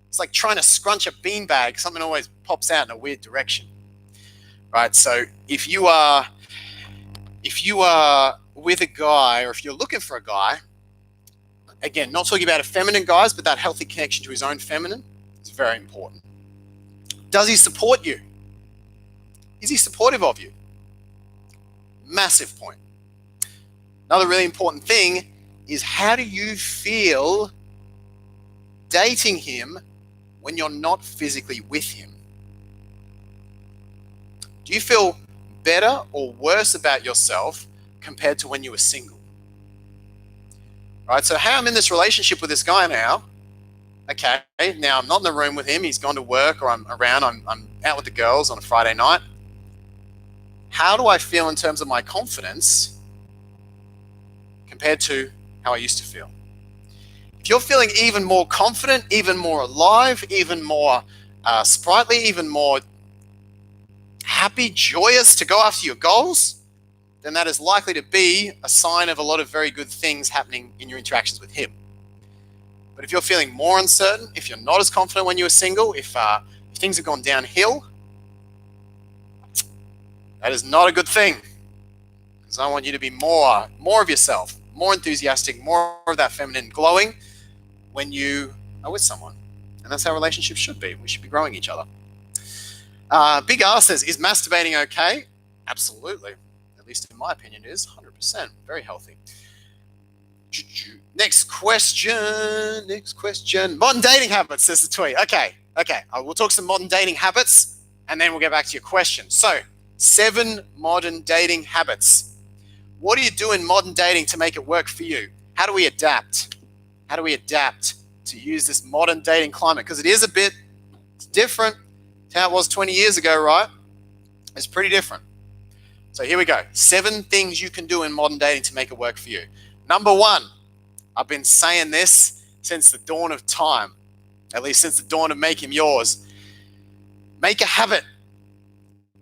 It's like trying to scrunch a beanbag. Something always pops out in a weird direction, right? So if you are with a guy, or if you're looking for a guy, again, not talking about effeminate guys, but that healthy connection to his own feminine is very important. Does he support you? Is he supportive of you? Massive point. Another really important thing is, how do you feel dating him when you're not physically with him? Do you feel better or worse about yourself compared to when you were single? Right, so how I'm in this relationship with this guy now, okay, now I'm not in the room with him, he's gone to work, or I'm around, I'm out with the girls on a Friday night. How do I feel in terms of my confidence compared to how I used to feel? If you're feeling even more confident, even more alive, even more sprightly, even more happy, joyous to go after your goals, then that is likely to be a sign of a lot of very good things happening in your interactions with him. But if you're feeling more uncertain, if you're not as confident when you were single, if things have gone downhill, that is not a good thing. Because I want you to be more of yourself, more enthusiastic, more of that feminine glowing when you are with someone. And that's how relationships should be. We should be growing each other. Big R says, is masturbating okay? Absolutely. At least in my opinion, it is 100%. Very healthy. Next question. Modern dating habits, says the tweet. Okay. We'll talk some modern dating habits, and then we'll get back to your question. So, 7 modern dating habits. What do you do in modern dating to make it work for you? How do we adapt? How do we adapt to use this modern dating climate? Because it is it's different to how it was 20 years ago, right? It's pretty different. So here we go. 7 things you can do in modern dating to make it work for you. Number 1, I've been saying this since the dawn of time, at least since the dawn of Make Him Yours. Make a habit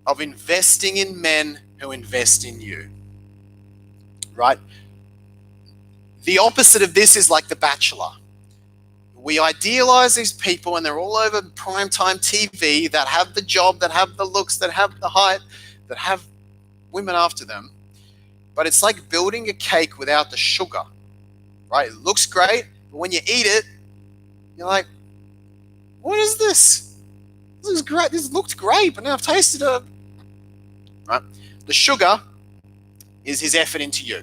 of investing in men who invest in you, right? The opposite of this is like The Bachelor. We idealize these people, and they're all over primetime TV, that have the job, that have the looks, that have the height, that have women after them. But it's like building a cake without the sugar, right? It looks great, but when you eat it, you're like, what is this? This is great. This looked great, but now I've tasted it. Right? The sugar is his effort into you.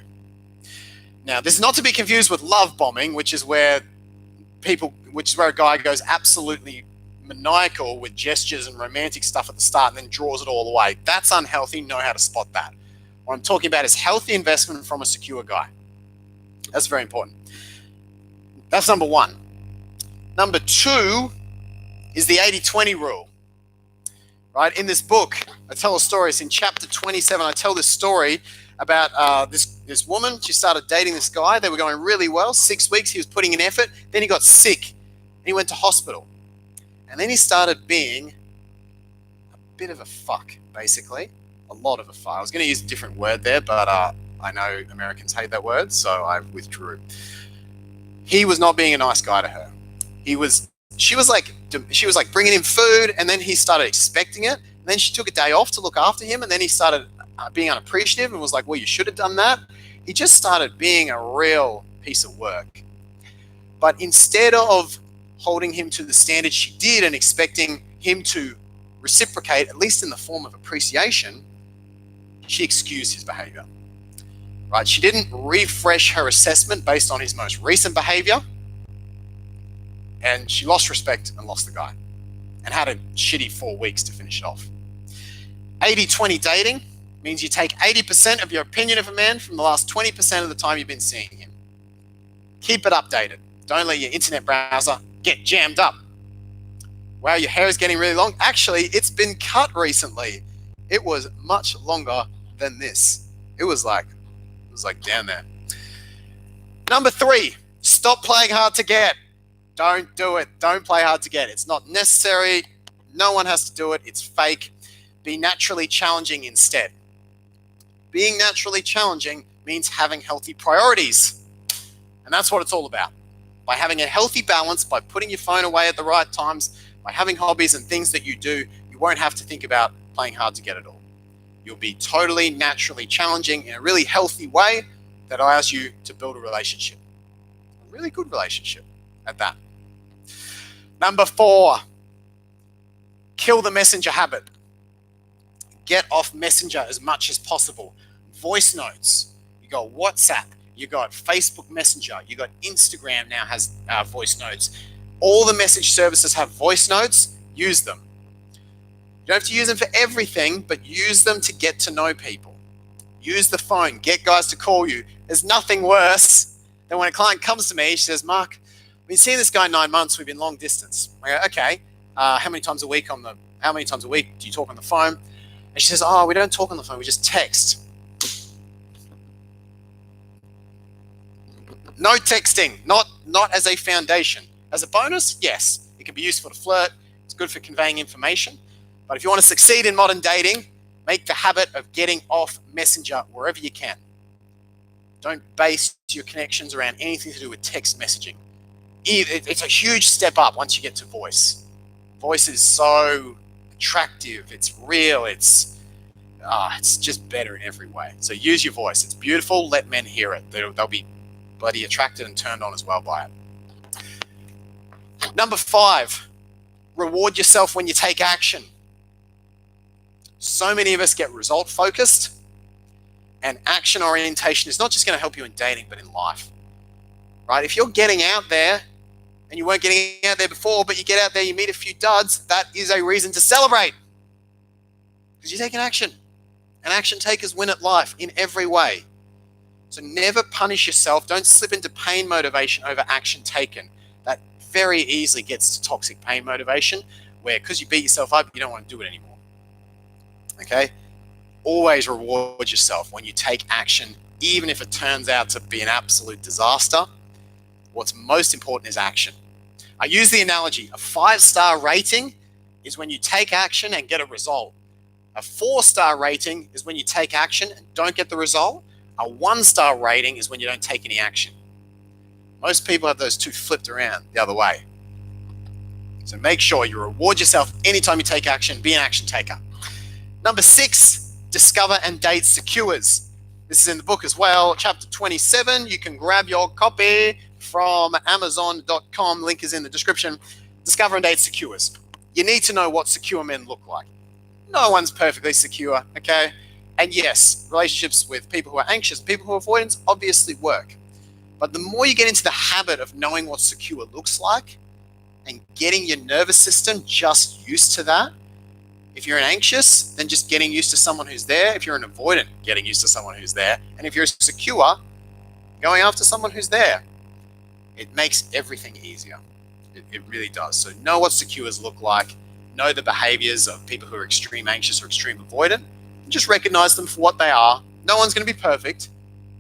Now, this is not to be confused with love bombing, which is where a guy goes absolutely maniacal with gestures and romantic stuff at the start and then draws it all away. That's unhealthy. Know how to spot that. What I'm talking about is healthy investment from a secure guy. That's very important. That's number 1. Number 2 is the 80-20 rule. Right? In this book, I tell a story. It's in chapter 27. I tell this story about this woman. She started dating this guy. They were going really well. 6 weeks, he was putting in effort. Then he got sick. He went to hospital. And then he started being a bit of a fuck, basically. A lot of a fuck. I was going to use a different word there, but I know Americans hate that word, so I withdrew. He was not being a nice guy to her. She was like bringing him food, and then he started expecting it. And then she took a day off to look after him, and then he started being unappreciative and was like, well, you should have done that. He just started being a real piece of work. But instead of holding him to the standard she did and expecting him to reciprocate, at least in the form of appreciation, she excused his behavior. Right? She didn't refresh her assessment based on his most recent behavior, and she lost respect and lost the guy and had a shitty 4 weeks to finish it off. 80-20 dating means you take 80% of your opinion of a man from the last 20% of the time you've been seeing him. Keep it updated. Don't let your internet browser get jammed up. Wow, your hair is getting really long. Actually, it's been cut recently. It was much longer than this. It was like down there. Number 3, stop playing hard to get. Don't do it. Don't play hard to get. It's not necessary. No one has to do it. It's fake. Be naturally challenging instead. Being naturally challenging means having healthy priorities. And that's what it's all about. By having a healthy balance, by putting your phone away at the right times, by having hobbies and things that you do, you won't have to think about playing hard to get it all. You'll be totally naturally challenging in a really healthy way that allows you to build a relationship, a really good relationship at that. Number 4, kill the messenger habit. Get off Messenger as much as possible. Voice notes. You got WhatsApp. You got Facebook Messenger. You got Instagram now has voice notes. All the message services have voice notes. Use them. You don't have to use them for everything, but use them to get to know people. Use the phone. Get guys to call you. There's nothing worse than when a client comes to me, she says, Mark, I've been seeing this guy 9 months. We've been long distance. I go, okay. How many times a week do you talk on the phone? And she says, oh, we don't talk on the phone, we just text. No texting, not as a foundation. As a bonus, yes, it can be useful to flirt. It's good for conveying information. But if you want to succeed in modern dating, make the habit of getting off Messenger wherever you can. Don't base your connections around anything to do with text messaging. It's a huge step up once you get to voice. Voice is so attractive, it's real, it's just better in every way. So use your voice. It's beautiful. Let men hear it. They'll be bloody attracted and turned on as well by it. Number 5, reward yourself when you take action. So many of us get result focused, and action orientation is not just going to help you in dating, but in life. Right? If you're getting out there and you weren't getting out there before, but you get out there, you meet a few duds, that is a reason to celebrate. Because you're taking action. And action takers win at life in every way. So never punish yourself. Don't slip into pain motivation over action taken. That very easily gets to toxic pain motivation, where because you beat yourself up, you don't want to do it anymore. Okay? Always reward yourself when you take action, even if it turns out to be an absolute disaster. What's most important is action. I use the analogy, a 5-star rating is when you take action and get a result. A 4-star rating is when you take action and don't get the result. A 1-star rating is when you don't take any action. Most people have those two flipped around the other way. So make sure you reward yourself anytime you take action, be an action taker. Number 6, discover and date secures. This is in the book as well, chapter 27. You can grab your copy from Amazon.com. Link is in the description. Discover and date secures. You need to know what secure men look like. No one's perfectly secure, okay? And yes, relationships with people who are anxious, people who are avoidant, obviously work. But the more you get into the habit of knowing what secure looks like and getting your nervous system just used to that, if you're an anxious, then just getting used to someone who's there. If you're an avoidant, getting used to someone who's there. And if you're secure, going after someone who's there. It makes everything easier. It really does. So know what secures look like. Know the behaviors of people who are extreme anxious or extreme avoidant. And just recognize them for what they are. No one's going to be perfect.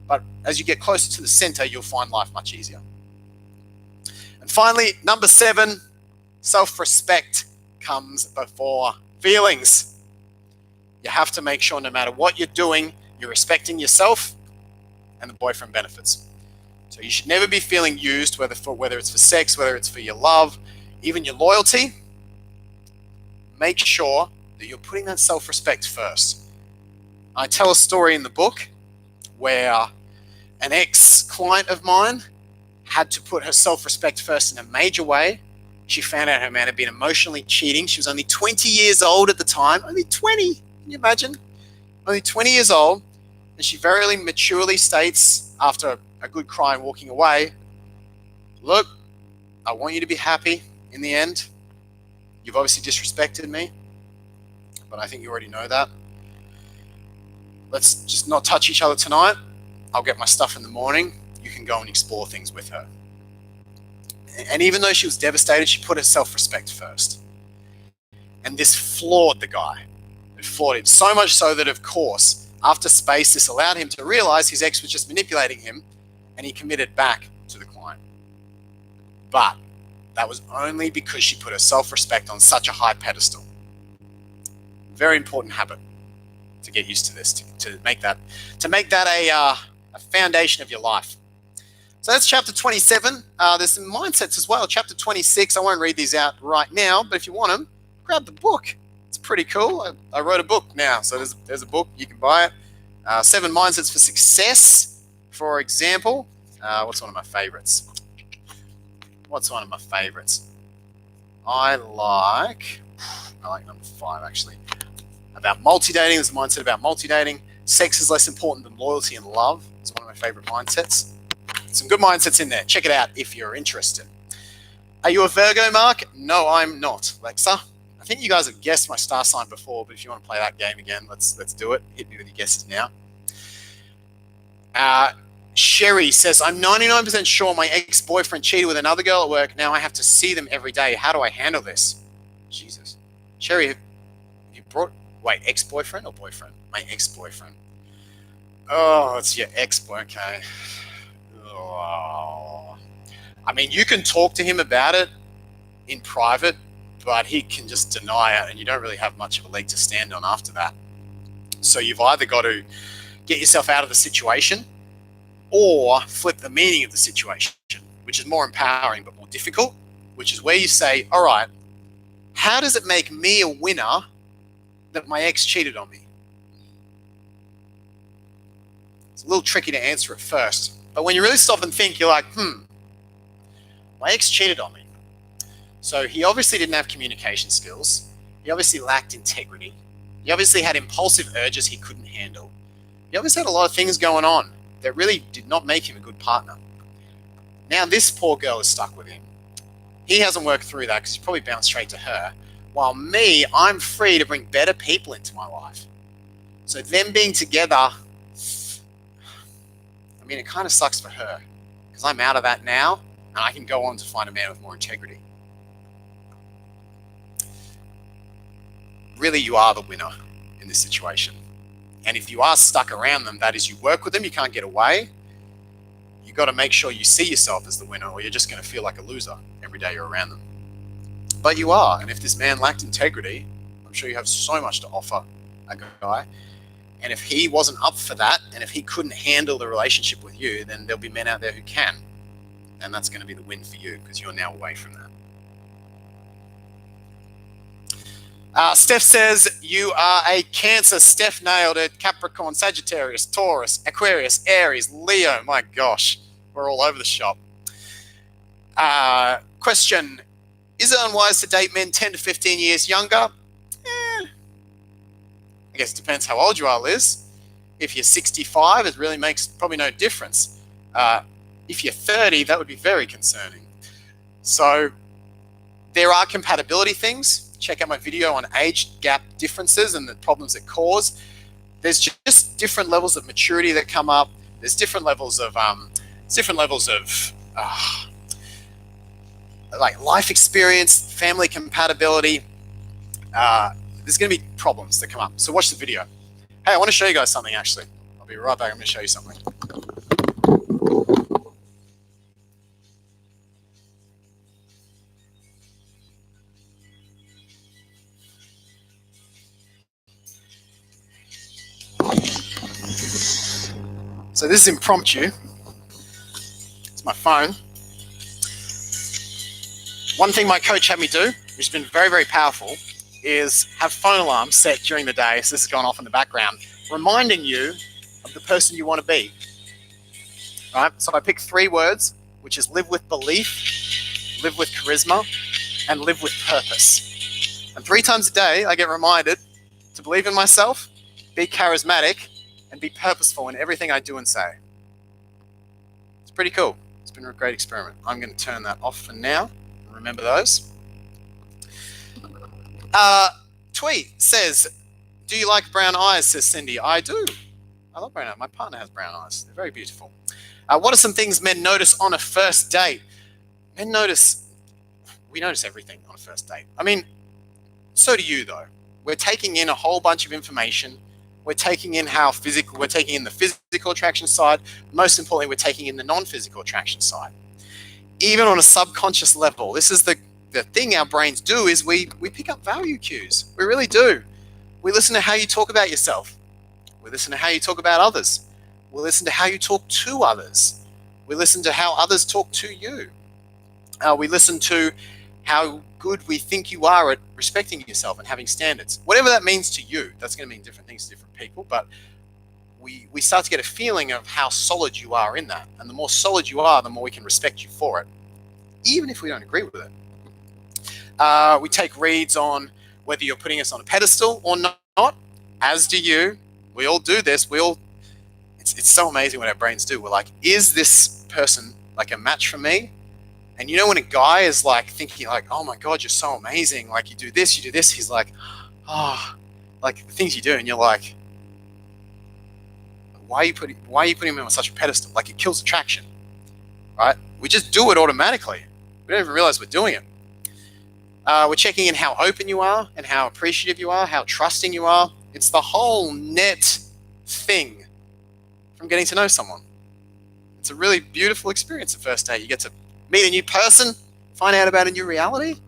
But as you get closer to the center, you'll find life much easier. And finally, number 7, self-respect comes before feelings. You have to make sure no matter what you're doing, you're respecting yourself and the boyfriend benefits. So you should never be feeling used, whether it's for sex, whether it's for your love, even your loyalty. Make sure that you're putting that self-respect first. I tell a story in the book where an ex-client of mine had to put her self-respect first in a major way. She found out her man had been emotionally cheating. She was only 20 years old at the time. Only 20, can you imagine? Only 20 years old. And she very maturely states, after a good cry and walking away, look, I want you to be happy in the end. You've obviously disrespected me, but I think you already know that. Let's just not touch each other tonight. I'll get my stuff in the morning. You can go and explore things with her. And even though she was devastated, she put her self-respect first. And this floored the guy. It floored him so much so that, of course, after space, this allowed him to realize his ex was just manipulating him, and he committed back to the client. But that was only because she put her self-respect on such a high pedestal. Very important habit to get used to this, to make that a foundation of your life. So that's chapter 27. There's some mindsets as well. Chapter 26, I won't read these out right now, but if you want them, grab the book. It's pretty cool. I wrote a book now, so there's a book. You can buy it. 7 Mindsets for Success For example, what's one of my favorites? I like number 5, actually. About multi-dating. There's a mindset about multi-dating. Sex is less important than loyalty and love. It's one of my favorite mindsets. Some good mindsets in there. Check it out if you're interested. Are you a Virgo, Mark? No, I'm not. Alexa, I think you guys have guessed my star sign before, but if you want to play that game again, let's do it. Hit me with your guesses now. Sherry says, I'm 99% sure my ex-boyfriend cheated with another girl at work. Now I have to see them every day. How do I handle this? Jesus. Sherry, have you brought... Wait, ex-boyfriend or boyfriend? My ex-boyfriend. Oh, it's your ex-boyfriend. Okay. Oh. I mean, you can talk to him about it in private, but he can just deny it, and you don't really have much of a leg to stand on after that. So you've either got to get yourself out of the situation or flip the meaning of the situation, which is more empowering but more difficult, which is where you say, all right, how does it make me a winner that my ex cheated on me? It's a little tricky to answer at first, but when you really stop and think, you're like, my ex cheated on me. So he obviously didn't have communication skills. He obviously lacked integrity. He obviously had impulsive urges he couldn't handle. He obviously had a lot of things going on that really did not make him a good partner. Now this poor girl is stuck with him. He hasn't worked through that because he's probably bounced straight to her. While me, I'm free to bring better people into my life. So them being together, I mean, it kind of sucks for her because I'm out of that now and I can go on to find a man with more integrity. Really, you are the winner in this situation. And if you are stuck around them, that is, you work with them, you can't get away. You got to make sure you see yourself as the winner, or you're just going to feel like a loser every day you're around them. But you are, and if this man lacked integrity, I'm sure you have so much to offer a guy. And if he wasn't up for that, and if he couldn't handle the relationship with you, then there'll be men out there who can. And that's going to be the win for you because you're now away from that. Steph says, you are a Cancer. Steph nailed it. Capricorn, Sagittarius, Taurus, Aquarius, Aries, Leo. My gosh, we're all over the shop. Question, is it unwise to date men 10 to 15 years younger? I guess it depends how old you are, Liz. If you're 65, it really makes probably no difference. If you're 30, that would be very concerning. So there are compatibility things. Check out my video on age gap differences and the problems it cause. There's just different levels of maturity that come up. There's different levels of like life experience, family compatibility. There's going to be problems that come up. So watch the video. Hey, I want to show you guys something actually. I'll be right back. I'm going to show you something. So this is impromptu. It's my phone. One thing my coach had me do, which has been very, very powerful, is have phone alarms set during the day. So this has gone off in the background, reminding you of the person you want to be. Right? So I picked 3 words, which is live with belief, live with charisma, and live with purpose. And 3 times a day, I get reminded to believe in myself, be charismatic, and be purposeful in everything I do and say. It's pretty cool. It's been a great experiment. I'm going to turn that off for now. Remember those. Tweet says, do you like brown eyes, says Cindy. I do. I love brown eyes. My partner has brown eyes. They're very beautiful. What are some things men notice on a first date? We notice everything on a first date. I mean, so do you though. We're taking in a whole bunch of information. We're taking in we're taking in the physical attraction side. Most importantly, we're taking in the non-physical attraction side. Even on a subconscious level, this is the thing our brains do is we pick up value cues. We really do. We listen to how you talk about yourself. We listen to how you talk about others. We listen to how you talk to others. We listen to how others talk to you. We listen to how good we think you are at respecting yourself and having standards. Whatever that means to you, that's going to mean different things to different people, but we start to get a feeling of how solid you are in that. And the more solid you are, the more we can respect you for it, even if we don't agree with it. We take reads on whether you're putting us on a pedestal or not, as do you. We all do this. It's so amazing what our brains do. We're like, is this person like a match for me? And you know when a guy is like thinking like, oh my God, you're so amazing. Like you do this, he's like, oh, like the things you do. And you're like, why are you putting me on such a pedestal? Like it kills attraction, right? We just do it automatically. We don't even realize we're doing it. We're checking in how open you are and how appreciative you are, how trusting you are. It's the whole net thing from getting to know someone. It's a really beautiful experience at first date. You get to meet a new person, find out about a new reality.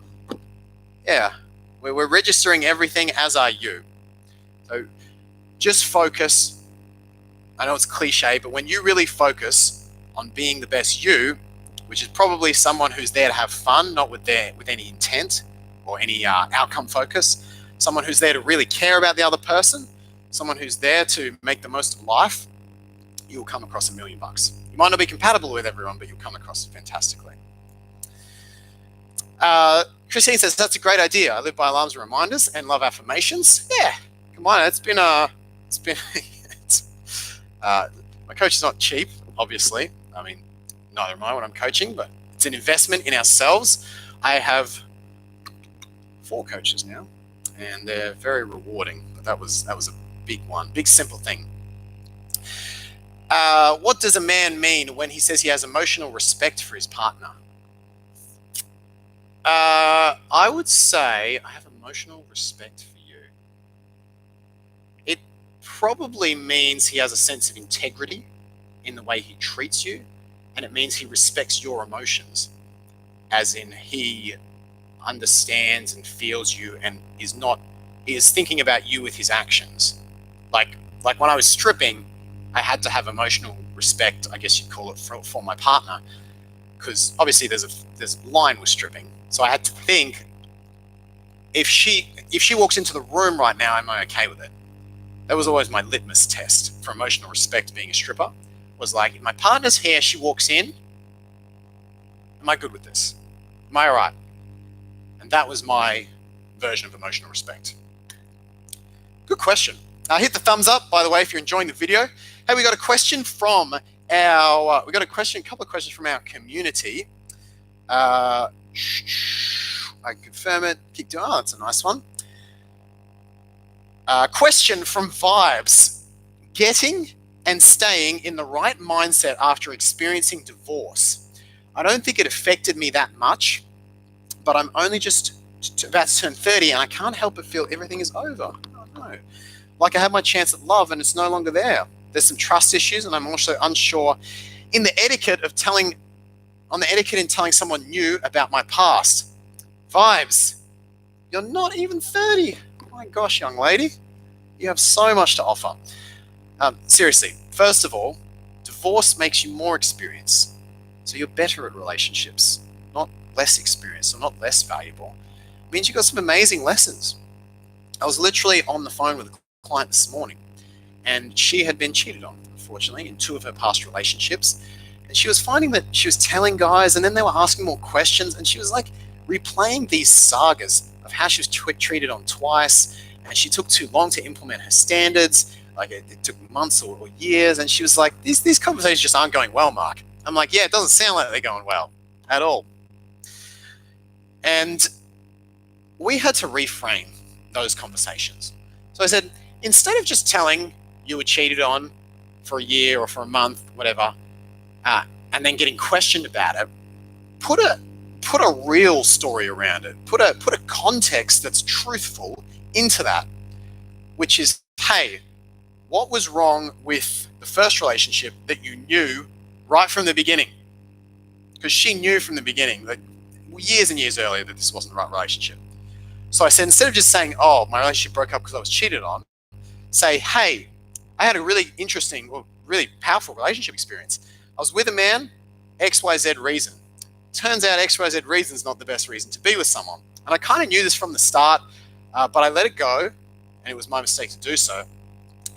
Yeah, we're registering everything, as are you. So just focus. I know it's cliche, but when you really focus on being the best you, which is probably someone who's there to have fun, not with any intent or any outcome focus, someone who's there to really care about the other person, someone who's there to make the most of life, you'll come across $1 million. You might not be compatible with everyone, but you'll come across fantastically. Christine says, that's a great idea. I live by alarms and reminders and love affirmations. Yeah, come on. My coach is not cheap, obviously. I mean, neither am I when I'm coaching, but it's an investment in ourselves. I have 4 coaches now, and they're very rewarding. But that was a big one, big simple thing. What does a man mean when he says he has emotional respect for his partner? I would say I have emotional respect for you. It probably means he has a sense of integrity in the way he treats you, and it means he respects your emotions, as in he understands and feels you and is thinking about you with his actions. Like when I was stripping, I had to have emotional respect, I guess you'd call it, for my partner, because obviously there's a line with stripping. So I had to think, if she walks into the room right now, am I okay with it? That was always my litmus test for emotional respect being a stripper, was like, if my partner's here, she walks in, am I good with this? Am I all right? And that was my version of emotional respect. Good question. Hit the thumbs up, by the way, if you're enjoying the video. Hey, we got a question from a couple of questions from our community. I confirm it. Keep doing. Oh, that's a nice one. Question from Vibes. Getting and staying in the right mindset after experiencing divorce. I don't think it affected me that much, but I'm only just about to turn 30 and I can't help but feel everything is over. Oh, no. Like I had my chance at love and it's no longer there. There's some trust issues, and I'm also unsure in the etiquette in telling someone new about my past. Vibes, you're not even 30. Oh my gosh, young lady. You have so much to offer. Seriously, first of all, divorce makes you more experienced. So you're better at relationships, not less experienced or not less valuable. It means you got some amazing lessons. I was literally on the phone with a client this morning, and she had been cheated on, unfortunately, in 2 of her past relationships. And she was finding that she was telling guys, and then they were asking more questions, and she was like replaying these sagas of how she was treated on twice, and she took too long to implement her standards. Like it took months or years, and she was like, these conversations just aren't going well, Mark. I'm like, yeah, it doesn't sound like they're going well at all. And we had to reframe those conversations. So I said, instead of just telling you were cheated on for a year or for a month, whatever, and then getting questioned about it, put a real story around it. Put a context that's truthful into that, which is, hey, what was wrong with the first relationship that you knew right from the beginning? Because she knew from the beginning, that years and years earlier, that this wasn't the right relationship. So I said, instead of just saying, oh, my relationship broke up because I was cheated on, say, hey, I had a really interesting or really powerful relationship experience. I was with a man, XYZ reason. Turns out XYZ reason is not the best reason to be with someone. And I kind of knew this from the start, but I let it go, and it was my mistake to do so.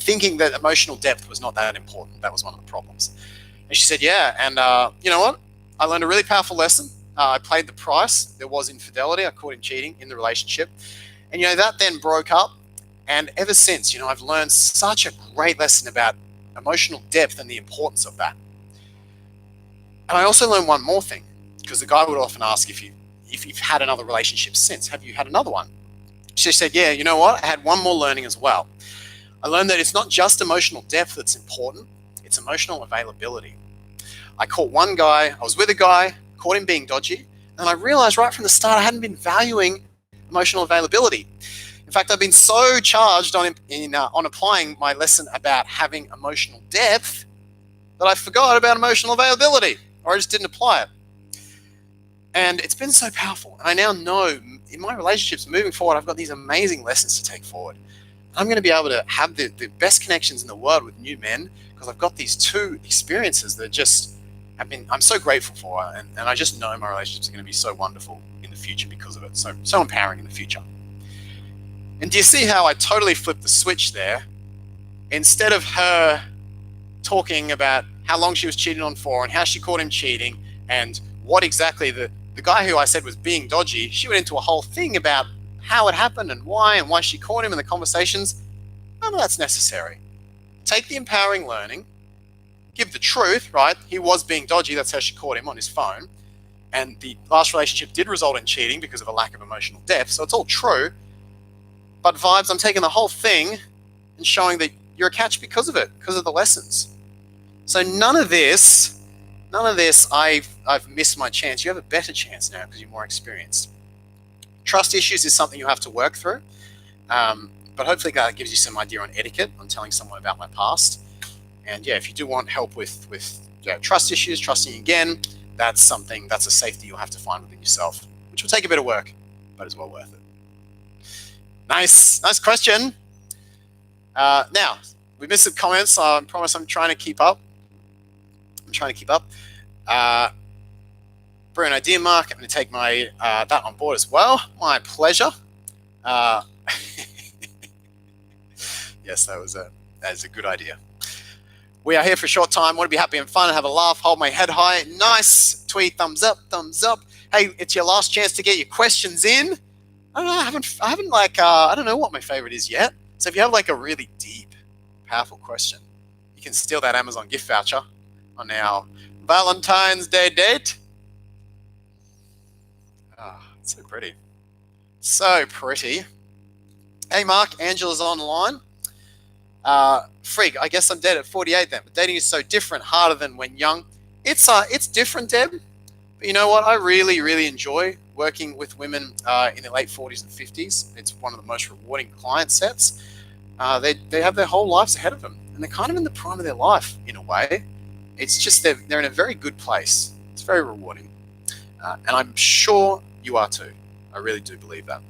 thinking that emotional depth was not that important. That was one of the problems. And she said, yeah. And you know what? I learned a really powerful lesson. I paid the price. There was infidelity. I caught him cheating in the relationship. And, that then broke up. And ever since, I've learned such a great lesson about emotional depth and the importance of that. And I also learned one more thing, because the guy would often ask if you've had another relationship since. Have you had another one? She said, yeah, you know what? I had one more learning as well. I learned that it's not just emotional depth that's important, it's emotional availability. I caught one guy, I was with a guy, caught him being dodgy, and I realized right from the start I hadn't been valuing emotional availability. In fact, I've been so charged on applying my lesson about having emotional depth that I forgot about emotional availability, or I just didn't apply it. And it's been so powerful. And I now know in my relationships moving forward, I've got these amazing lessons to take forward. I'm going to be able to have the best connections in the world with new men because I've got these two experiences that just I'm so grateful for. And I just know my relationships are going to be so wonderful in the future because of it. So empowering in the future. And do you see how I totally flipped the switch there? Instead of her talking about how long she was cheating on for and how she caught him cheating and what exactly the guy who I said was being dodgy, she went into a whole thing about how it happened and why she caught him in the conversations. None of that's necessary. Take the empowering learning, give the truth, right? He was being dodgy. That's how she caught him on his phone. And the last relationship did result in cheating because of a lack of emotional depth. So it's all true. But vibes, I'm taking the whole thing and showing that you're a catch because of it, because of the lessons. So none of this, I've missed my chance. You have a better chance now because you're more experienced. Trust issues is something you have to work through. But hopefully that gives you some idea on etiquette, on telling someone about my past. And yeah, if you do want help with trust issues, trusting again, that's a safety you'll have to find within yourself, which will take a bit of work, but is well worth it. Nice question. Now, we missed some comments. I promise I'm trying to keep up. Brilliant idea, Mark. I'm going to take my that on board as well. My pleasure. Yes, that is a good idea. We are here for a short time. Want to be happy and fun and have a laugh. Hold my head high. Nice tweet. Thumbs up. Hey, it's your last chance to get your questions in. I don't know. I haven't I don't know what my favorite is yet. So if you have like a really deep, powerful question, you can steal that Amazon gift voucher on our Valentine's Day date. It's so pretty. So pretty. Hey, Mark, Angela's online. Frig, I guess I'm dead at 48 then. But dating is so different, harder than when young. It's different, Deb. But you know what? I really, really enjoy working with women in their late 40s and 50s. It's one of the most rewarding client sets. They have their whole lives ahead of them, and they're kind of in the prime of their life in a way. It's just they're in a very good place. It's very rewarding, and I'm sure you are too. I really do believe that.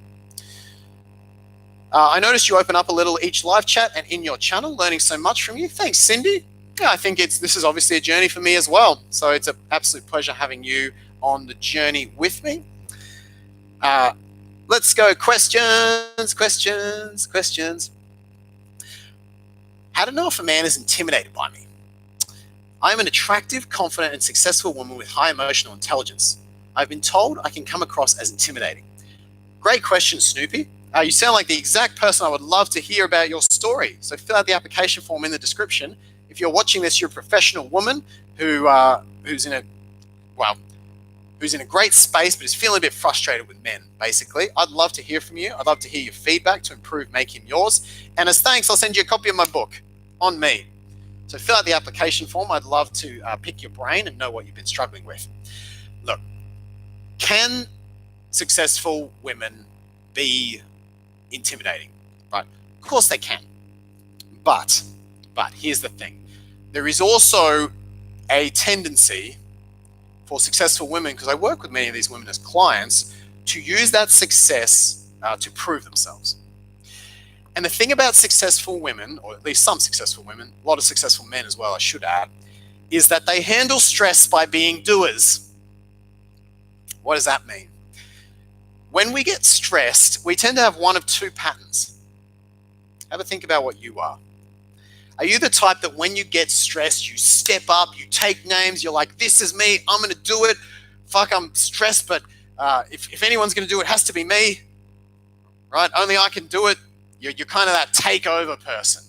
I noticed you open up a little each live chat and in your channel, learning so much from you. Thanks, Cindy. Yeah, I think this is obviously a journey for me as well. So it's an absolute pleasure having you on the journey with me. Let's go. Questions. How to know if a man is intimidated by me? I am an attractive, confident, and successful woman with high emotional intelligence. I've been told I can come across as intimidating. Great question, Snoopy. You sound like the exact person I would love to hear about your story. So fill out the application form in the description. If you're watching this, you're a professional woman who's in a great space but is feeling a bit frustrated with men, basically. I'd love to hear from you. I'd love to hear your feedback to improve Make Him Yours. And as thanks, I'll send you a copy of my book, On Me. So fill out the application form. I'd love to pick your brain and know what you've been struggling with. Look, can successful women be intimidating? Right? Of course they can. But here's the thing. There is also a tendency for successful women, because I work with many of these women as clients, to use that success to prove themselves. And the thing about successful women, or at least some successful women, a lot of successful men as well, I should add, is that they handle stress by being doers. What does that mean? When we get stressed, we tend to have one of two patterns. Have a think about what you are. Are you the type that when you get stressed, you step up, you take names, you're like, this is me, I'm going to do it. Fuck, I'm stressed, but if anyone's going to do it, it has to be me, right? Only I can do it. You're kind of that takeover person.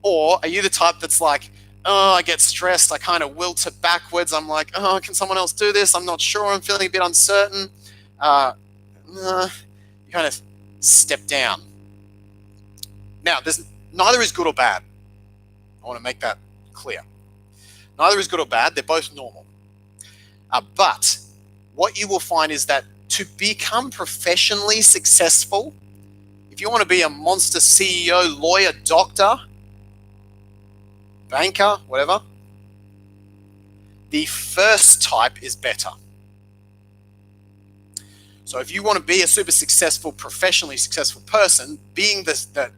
Or are you the type that's like, oh, I get stressed, I kind of wilt it backwards. I'm like, oh, can someone else do this? I'm not sure, I'm feeling a bit uncertain. You kind of step down. Now, neither is good or bad. I want to make that clear. Neither is good or bad. They're both normal. But what you will find is that to become professionally successful, if you want to be a monster CEO, lawyer, doctor, banker, whatever, the first type is better. So if you want to be a super successful, professionally successful person, being the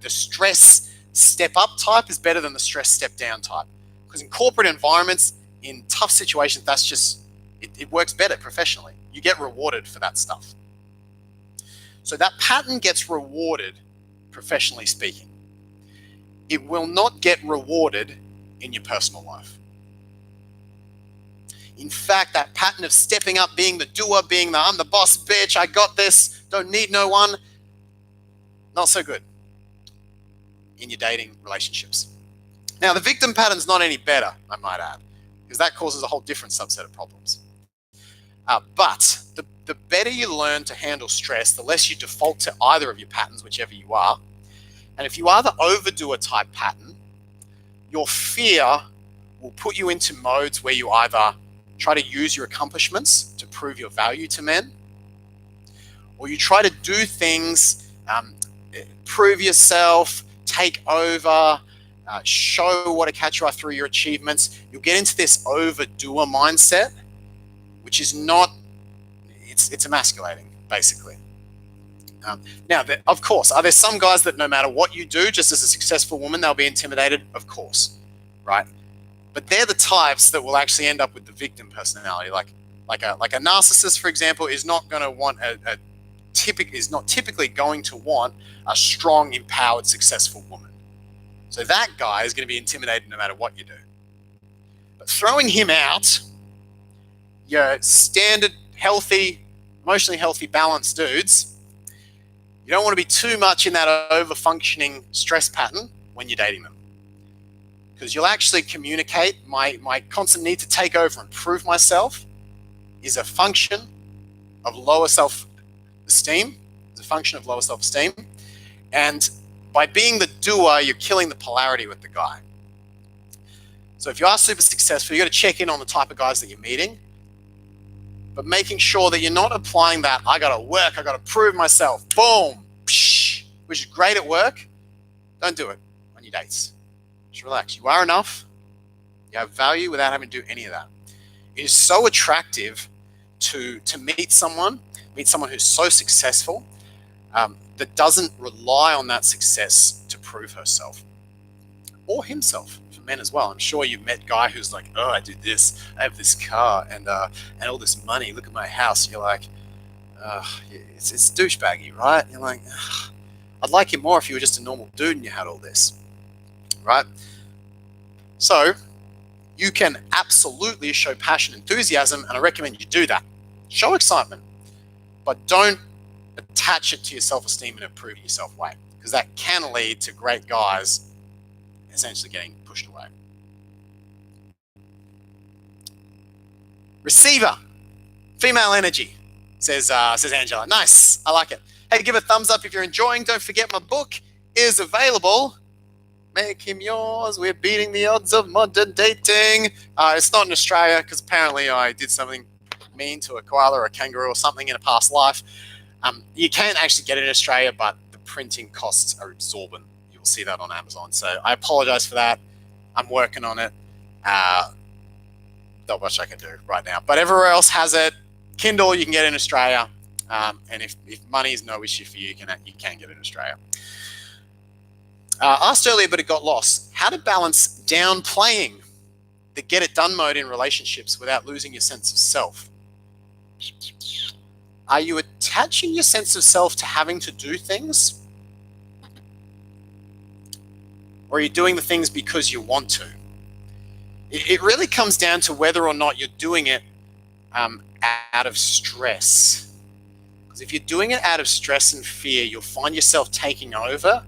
stress step up type is better than the stress step down type. Because in corporate environments, in tough situations, that's just, it works better professionally. You get rewarded for that stuff. So that pattern gets rewarded, professionally speaking. It will not get rewarded in your personal life. In fact, that pattern of stepping up, being the doer, being the I'm the boss bitch, I got this, don't need no one, not so good in your dating relationships. Now, the victim pattern's not any better, I might add, because that causes a whole different subset of problems. But the better you learn to handle stress, the less you default to either of your patterns, whichever you are. And if you are the overdoer type pattern, your fear will put you into modes where you either try to use your accomplishments to prove your value to men, or you try to do things, prove yourself, take over, show what a catch you are through your achievements. You'll get into this overdoer mindset, which is not, it's emasculating, basically. Now, of course, are there some guys that no matter what you do, just as a successful woman, they'll be intimidated? Of course, right? But they're the types that will actually end up with the victim personality. Like a narcissist, for example, is not going to want is not typically going to want a strong, empowered, successful woman. So that guy is going to be intimidated no matter what you do. But throwing him out, your standard, healthy, emotionally healthy, balanced dudes, you don't want to be too much in that over-functioning stress pattern when you're dating them. Because you'll actually communicate, my constant need to take over and prove myself is a function of lower self-esteem. It's a function of lower self-esteem. And by being the doer, you're killing the polarity with the guy. So if you are super successful, you got to check in on the type of guys that you're meeting, but making sure that you're not applying that, I got to work, I got to prove myself, boom, psh, which is great at work. Don't do it on your dates. Just relax. You are enough. You have value without having to do any of that. It is so attractive to meet someone who's so successful that doesn't rely on that success to prove herself or himself. For men as well, I'm sure you've met a guy who's like, oh, I do this, I have this car and all this money. Look at my house. And you're like, it's douchebaggy, right? You're like, I'd like you more if you were just a normal dude and you had all this. Right? So you can absolutely show passion, enthusiasm, and I recommend you do that. Show excitement, but don't attach it to your self-esteem in a proving yourself way, because that can lead to great guys essentially getting pushed away. Receiver, female energy, says Angela. Nice, I like it. Hey, give a thumbs up if you're enjoying. Don't forget my book is available. Make him yours. We're beating the odds of modern dating. It's not in Australia because apparently I did something mean to a koala or a kangaroo or something in a past life. You can actually get it in Australia, but the printing costs are exorbitant. You'll see that on Amazon. So I apologize for that. I'm working on it. Not much I can do right now. But everywhere else has it. Kindle, you can get it in Australia. And if money is no issue for you, you can get it in Australia. Asked earlier, but it got lost. How to balance downplaying the get it done mode in relationships without losing your sense of self. Are you attaching your sense of self to having to do things? or are you doing the things because you want to? It really comes down to whether or not you're doing it out of stress. Because if you're doing it out of stress and fear, you'll find yourself taking over,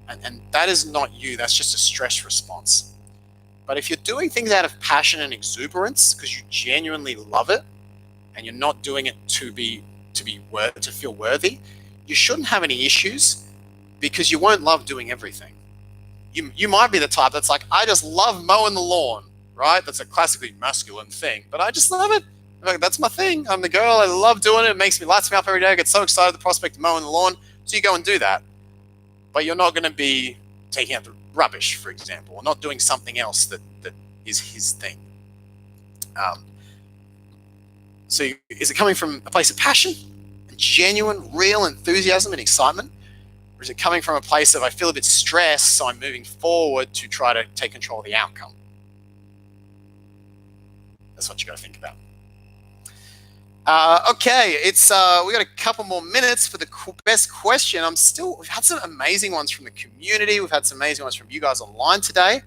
and that is not you. That's just a stress response. But if you're doing things out of passion and exuberance because you genuinely love it, and you're not doing it to feel worthy, you shouldn't have any issues, because you won't love doing everything. You might be the type that's like, I just love mowing the lawn, right? That's a classically masculine thing, but I just love it. Like, that's my thing. I'm the girl. I love doing it. It lights me up every day. I get so excited at the prospect of mowing the lawn. So you go and do that. But you're not going to be taking out the rubbish, for example, or not doing something else that is his thing. So is it coming from a place of passion and genuine, real enthusiasm and excitement? Or is it coming from a place of, I feel a bit stressed, so I'm moving forward to try to take control of the outcome? That's what you got to think about. Okay, it's we got a couple more minutes for the best question. We've had some amazing ones from the community. We've had some amazing ones from you guys online today.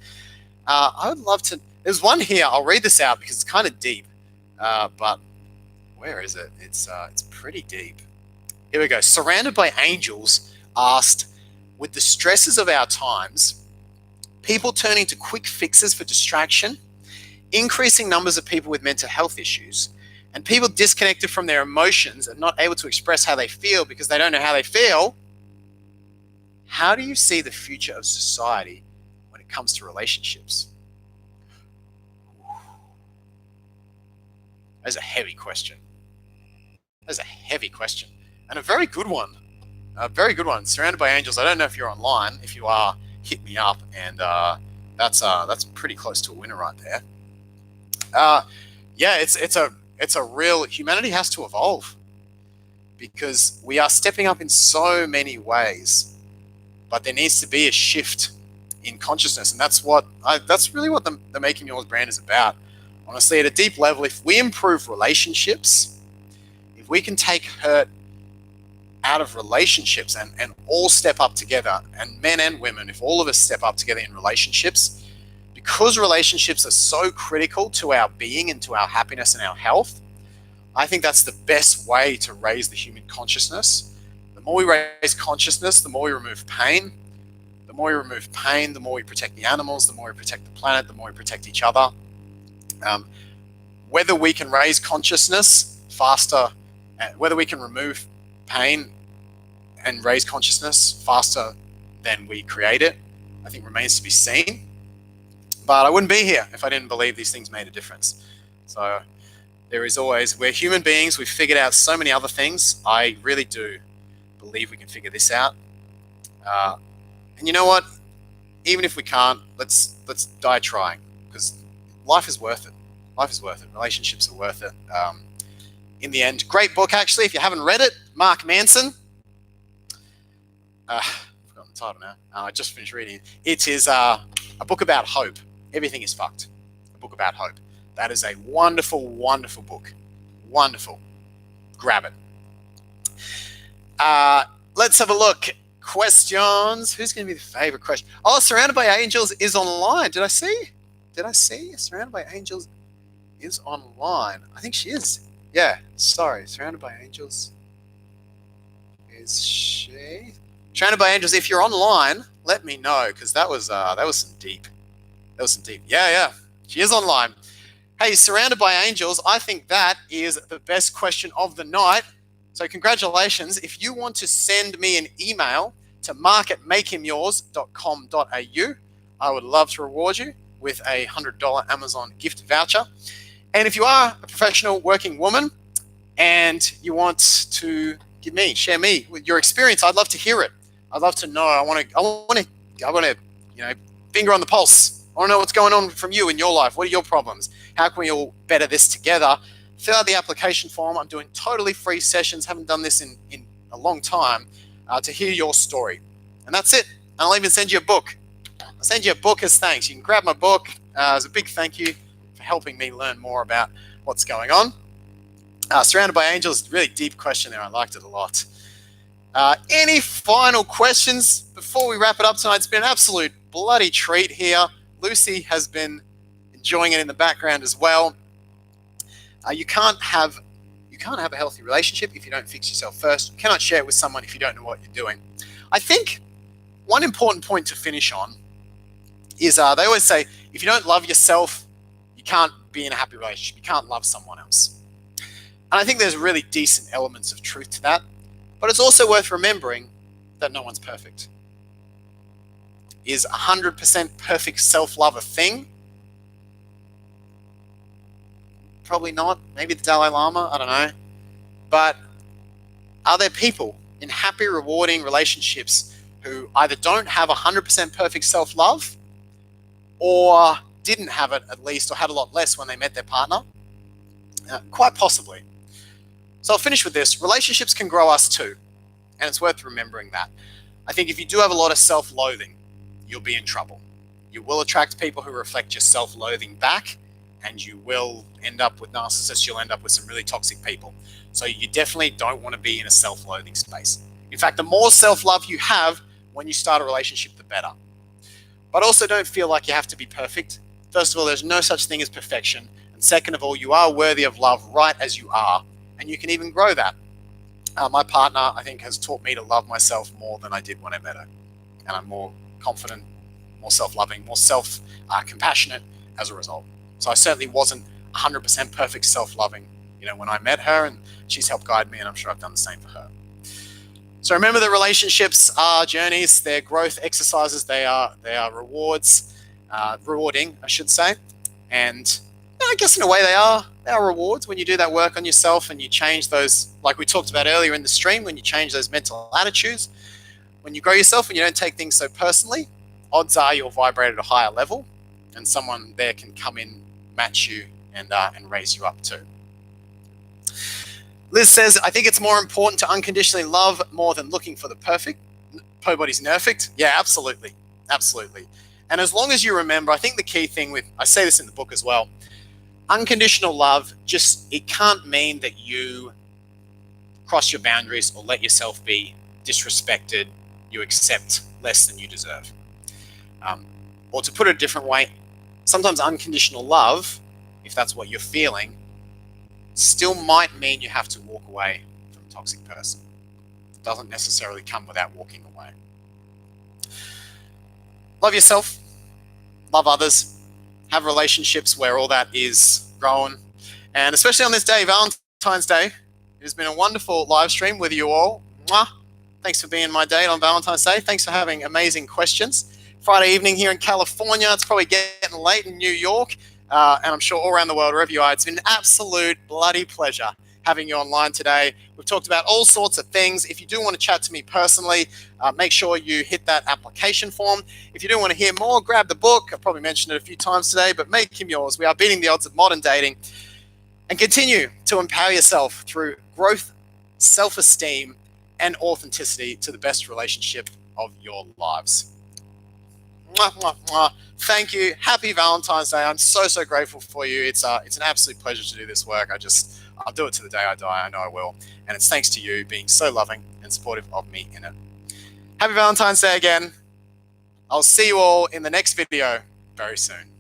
I would love to. There's one here. I'll read this out because it's kind of deep. But where is it? It's pretty deep. Here we go. Surrounded by Angels asked, with the stresses of our times, people turning to quick fixes for distraction, increasing numbers of people with mental health issues, and people disconnected from their emotions and not able to express how they feel because they don't know how they feel, how do you see the future of society when it comes to relationships? That's a heavy question. That's a heavy question. And a very good one. A very good one. Surrounded by Angels. I don't know if you're online. If you are, hit me up. And that's pretty close to a winner right there. Yeah, it's a real, humanity has to evolve, because we are stepping up in so many ways, but there needs to be a shift in consciousness. And that's really what the Making Yours brand is about. Honestly, at a deep level, if we improve relationships, if we can take hurt out of relationships and all step up together, and men and women, if all of us step up together in relationships, because relationships are so critical to our being and to our happiness and our health, I think that's the best way to raise the human consciousness. The more we raise consciousness, the more we remove pain. The more we remove pain, the more we protect the animals, the more we protect the planet, the more we protect each other. Whether we can raise consciousness faster, whether we can remove pain and raise consciousness faster than we create it, I think remains to be seen. But I wouldn't be here if I didn't believe these things made a difference. So there is always, we're human beings. We've figured out so many other things. I really do believe we can figure this out. And you know what? Even if we can't, let's die trying, because life is worth it. Life is worth it. Relationships are worth it. In the end, great book, actually. If you haven't read it, Mark Manson. I've forgotten the title now. I just finished reading it. It is a book about hope. Everything is fucked. A book about hope. That is a wonderful, wonderful book. Wonderful. Grab it. Let's have a look. Questions. Who's going to be the favorite question? Oh, Surrounded by Angels is online. Did I see? Surrounded by Angels is online. I think she is. Yeah, sorry. Surrounded by Angels. Is she? Surrounded by Angels, if you're online, let me know, because that was some deep. That was some deep. Yeah. She is online. Hey, Surrounded by Angels, I think that is the best question of the night. So congratulations. If you want to send me an email to mark@makehimyours.com.au, I would love to reward you with a $100 Amazon gift voucher. And if you are a professional working woman and you want to share me with your experience, I'd love to hear it. I'd love to know. I want to, finger on the pulse. I want to know what's going on from you in your life. What are your problems? How can we all better this together? Fill out the application form. I'm doing totally free sessions. Haven't done this in a long time, to hear your story. And that's it. I'll even send you a book. I'll send you a book as thanks. You can grab my book as a big thank you for helping me learn more about what's going on. Surrounded by Angels, really deep question there. I liked it a lot. Any final questions before we wrap it up tonight? It's been an absolute bloody treat here. Lucy has been enjoying it in the background as well. You can't have a healthy relationship if you don't fix yourself first. You cannot share it with someone if you don't know what you're doing. I think one important point to finish on is they always say, if you don't love yourself, you can't be in a happy relationship. You can't love someone else. And I think there's really decent elements of truth to that. But it's also worth remembering that no one's perfect. Is 100% perfect self-love a thing? Probably not. Maybe the Dalai Lama, I don't know. But are there people in happy, rewarding relationships who either don't have 100% perfect self-love or didn't have it at least, or had a lot less when they met their partner? Quite possibly. So I'll finish with this. Relationships can grow us too, and it's worth remembering that. I think if you do have a lot of self-loathing, you'll be in trouble. You will attract people who reflect your self-loathing back, and you will end up with narcissists. You'll end up with some really toxic people. So you definitely don't want to be in a self-loathing space. In fact, the more self-love you have when you start a relationship, the better. But also don't feel like you have to be perfect. First of all, there's no such thing as perfection. And second of all, you are worthy of love right as you are. And you can even grow that. My partner, I think, has taught me to love myself more than I did when I met her. And I'm more confident, more self-loving, more self-compassionate as a result. So I certainly wasn't 100% perfect self-loving, when I met her, and she's helped guide me, and I'm sure I've done the same for her. So remember that relationships are journeys, they're growth exercises, they are rewarding, I should say. And I guess in a way they are rewards when you do that work on yourself and you change those, like we talked about earlier in the stream, when you change those mental attitudes, when you grow yourself and you don't take things so personally, odds are you'll vibrate at a higher level and someone there can come in, match you, and raise you up too. Liz says, I think it's more important to unconditionally love more than looking for the perfect. Nobody's perfect. Yeah, absolutely. Absolutely. And as long as you remember, I think the key thing I say this in the book as well, unconditional love, it can't mean that you cross your boundaries or let yourself be disrespected, you accept less than you deserve. Or to put it a different way, sometimes unconditional love, if that's what you're feeling, still might mean you have to walk away from a toxic person. It doesn't necessarily come without walking away. Love yourself, love others, have relationships where all that is grown. And especially on this day, Valentine's Day, it has been a wonderful live stream with you all. Mwah. Thanks for being my date on Valentine's Day. Thanks for having amazing questions. Friday evening here in California. It's probably getting late in New York. And I'm sure all around the world, wherever you are, it's been an absolute bloody pleasure having you online today. We've talked about all sorts of things. If you do want to chat to me personally, make sure you hit that application form. If you do want to hear more, grab the book. I've probably mentioned it a few times today, but make him yours. We are beating the odds of modern dating. And continue to empower yourself through growth, self-esteem, and authenticity to the best relationship of your lives. Mwah, mwah, mwah. Thank you. Happy Valentine's Day. I'm so grateful for you. It's an absolute pleasure to do this work. I'll do it to the day I die. I know I will. And it's thanks to you being so loving and supportive of me in it. Happy Valentine's Day again. I'll see you all in the next video very soon.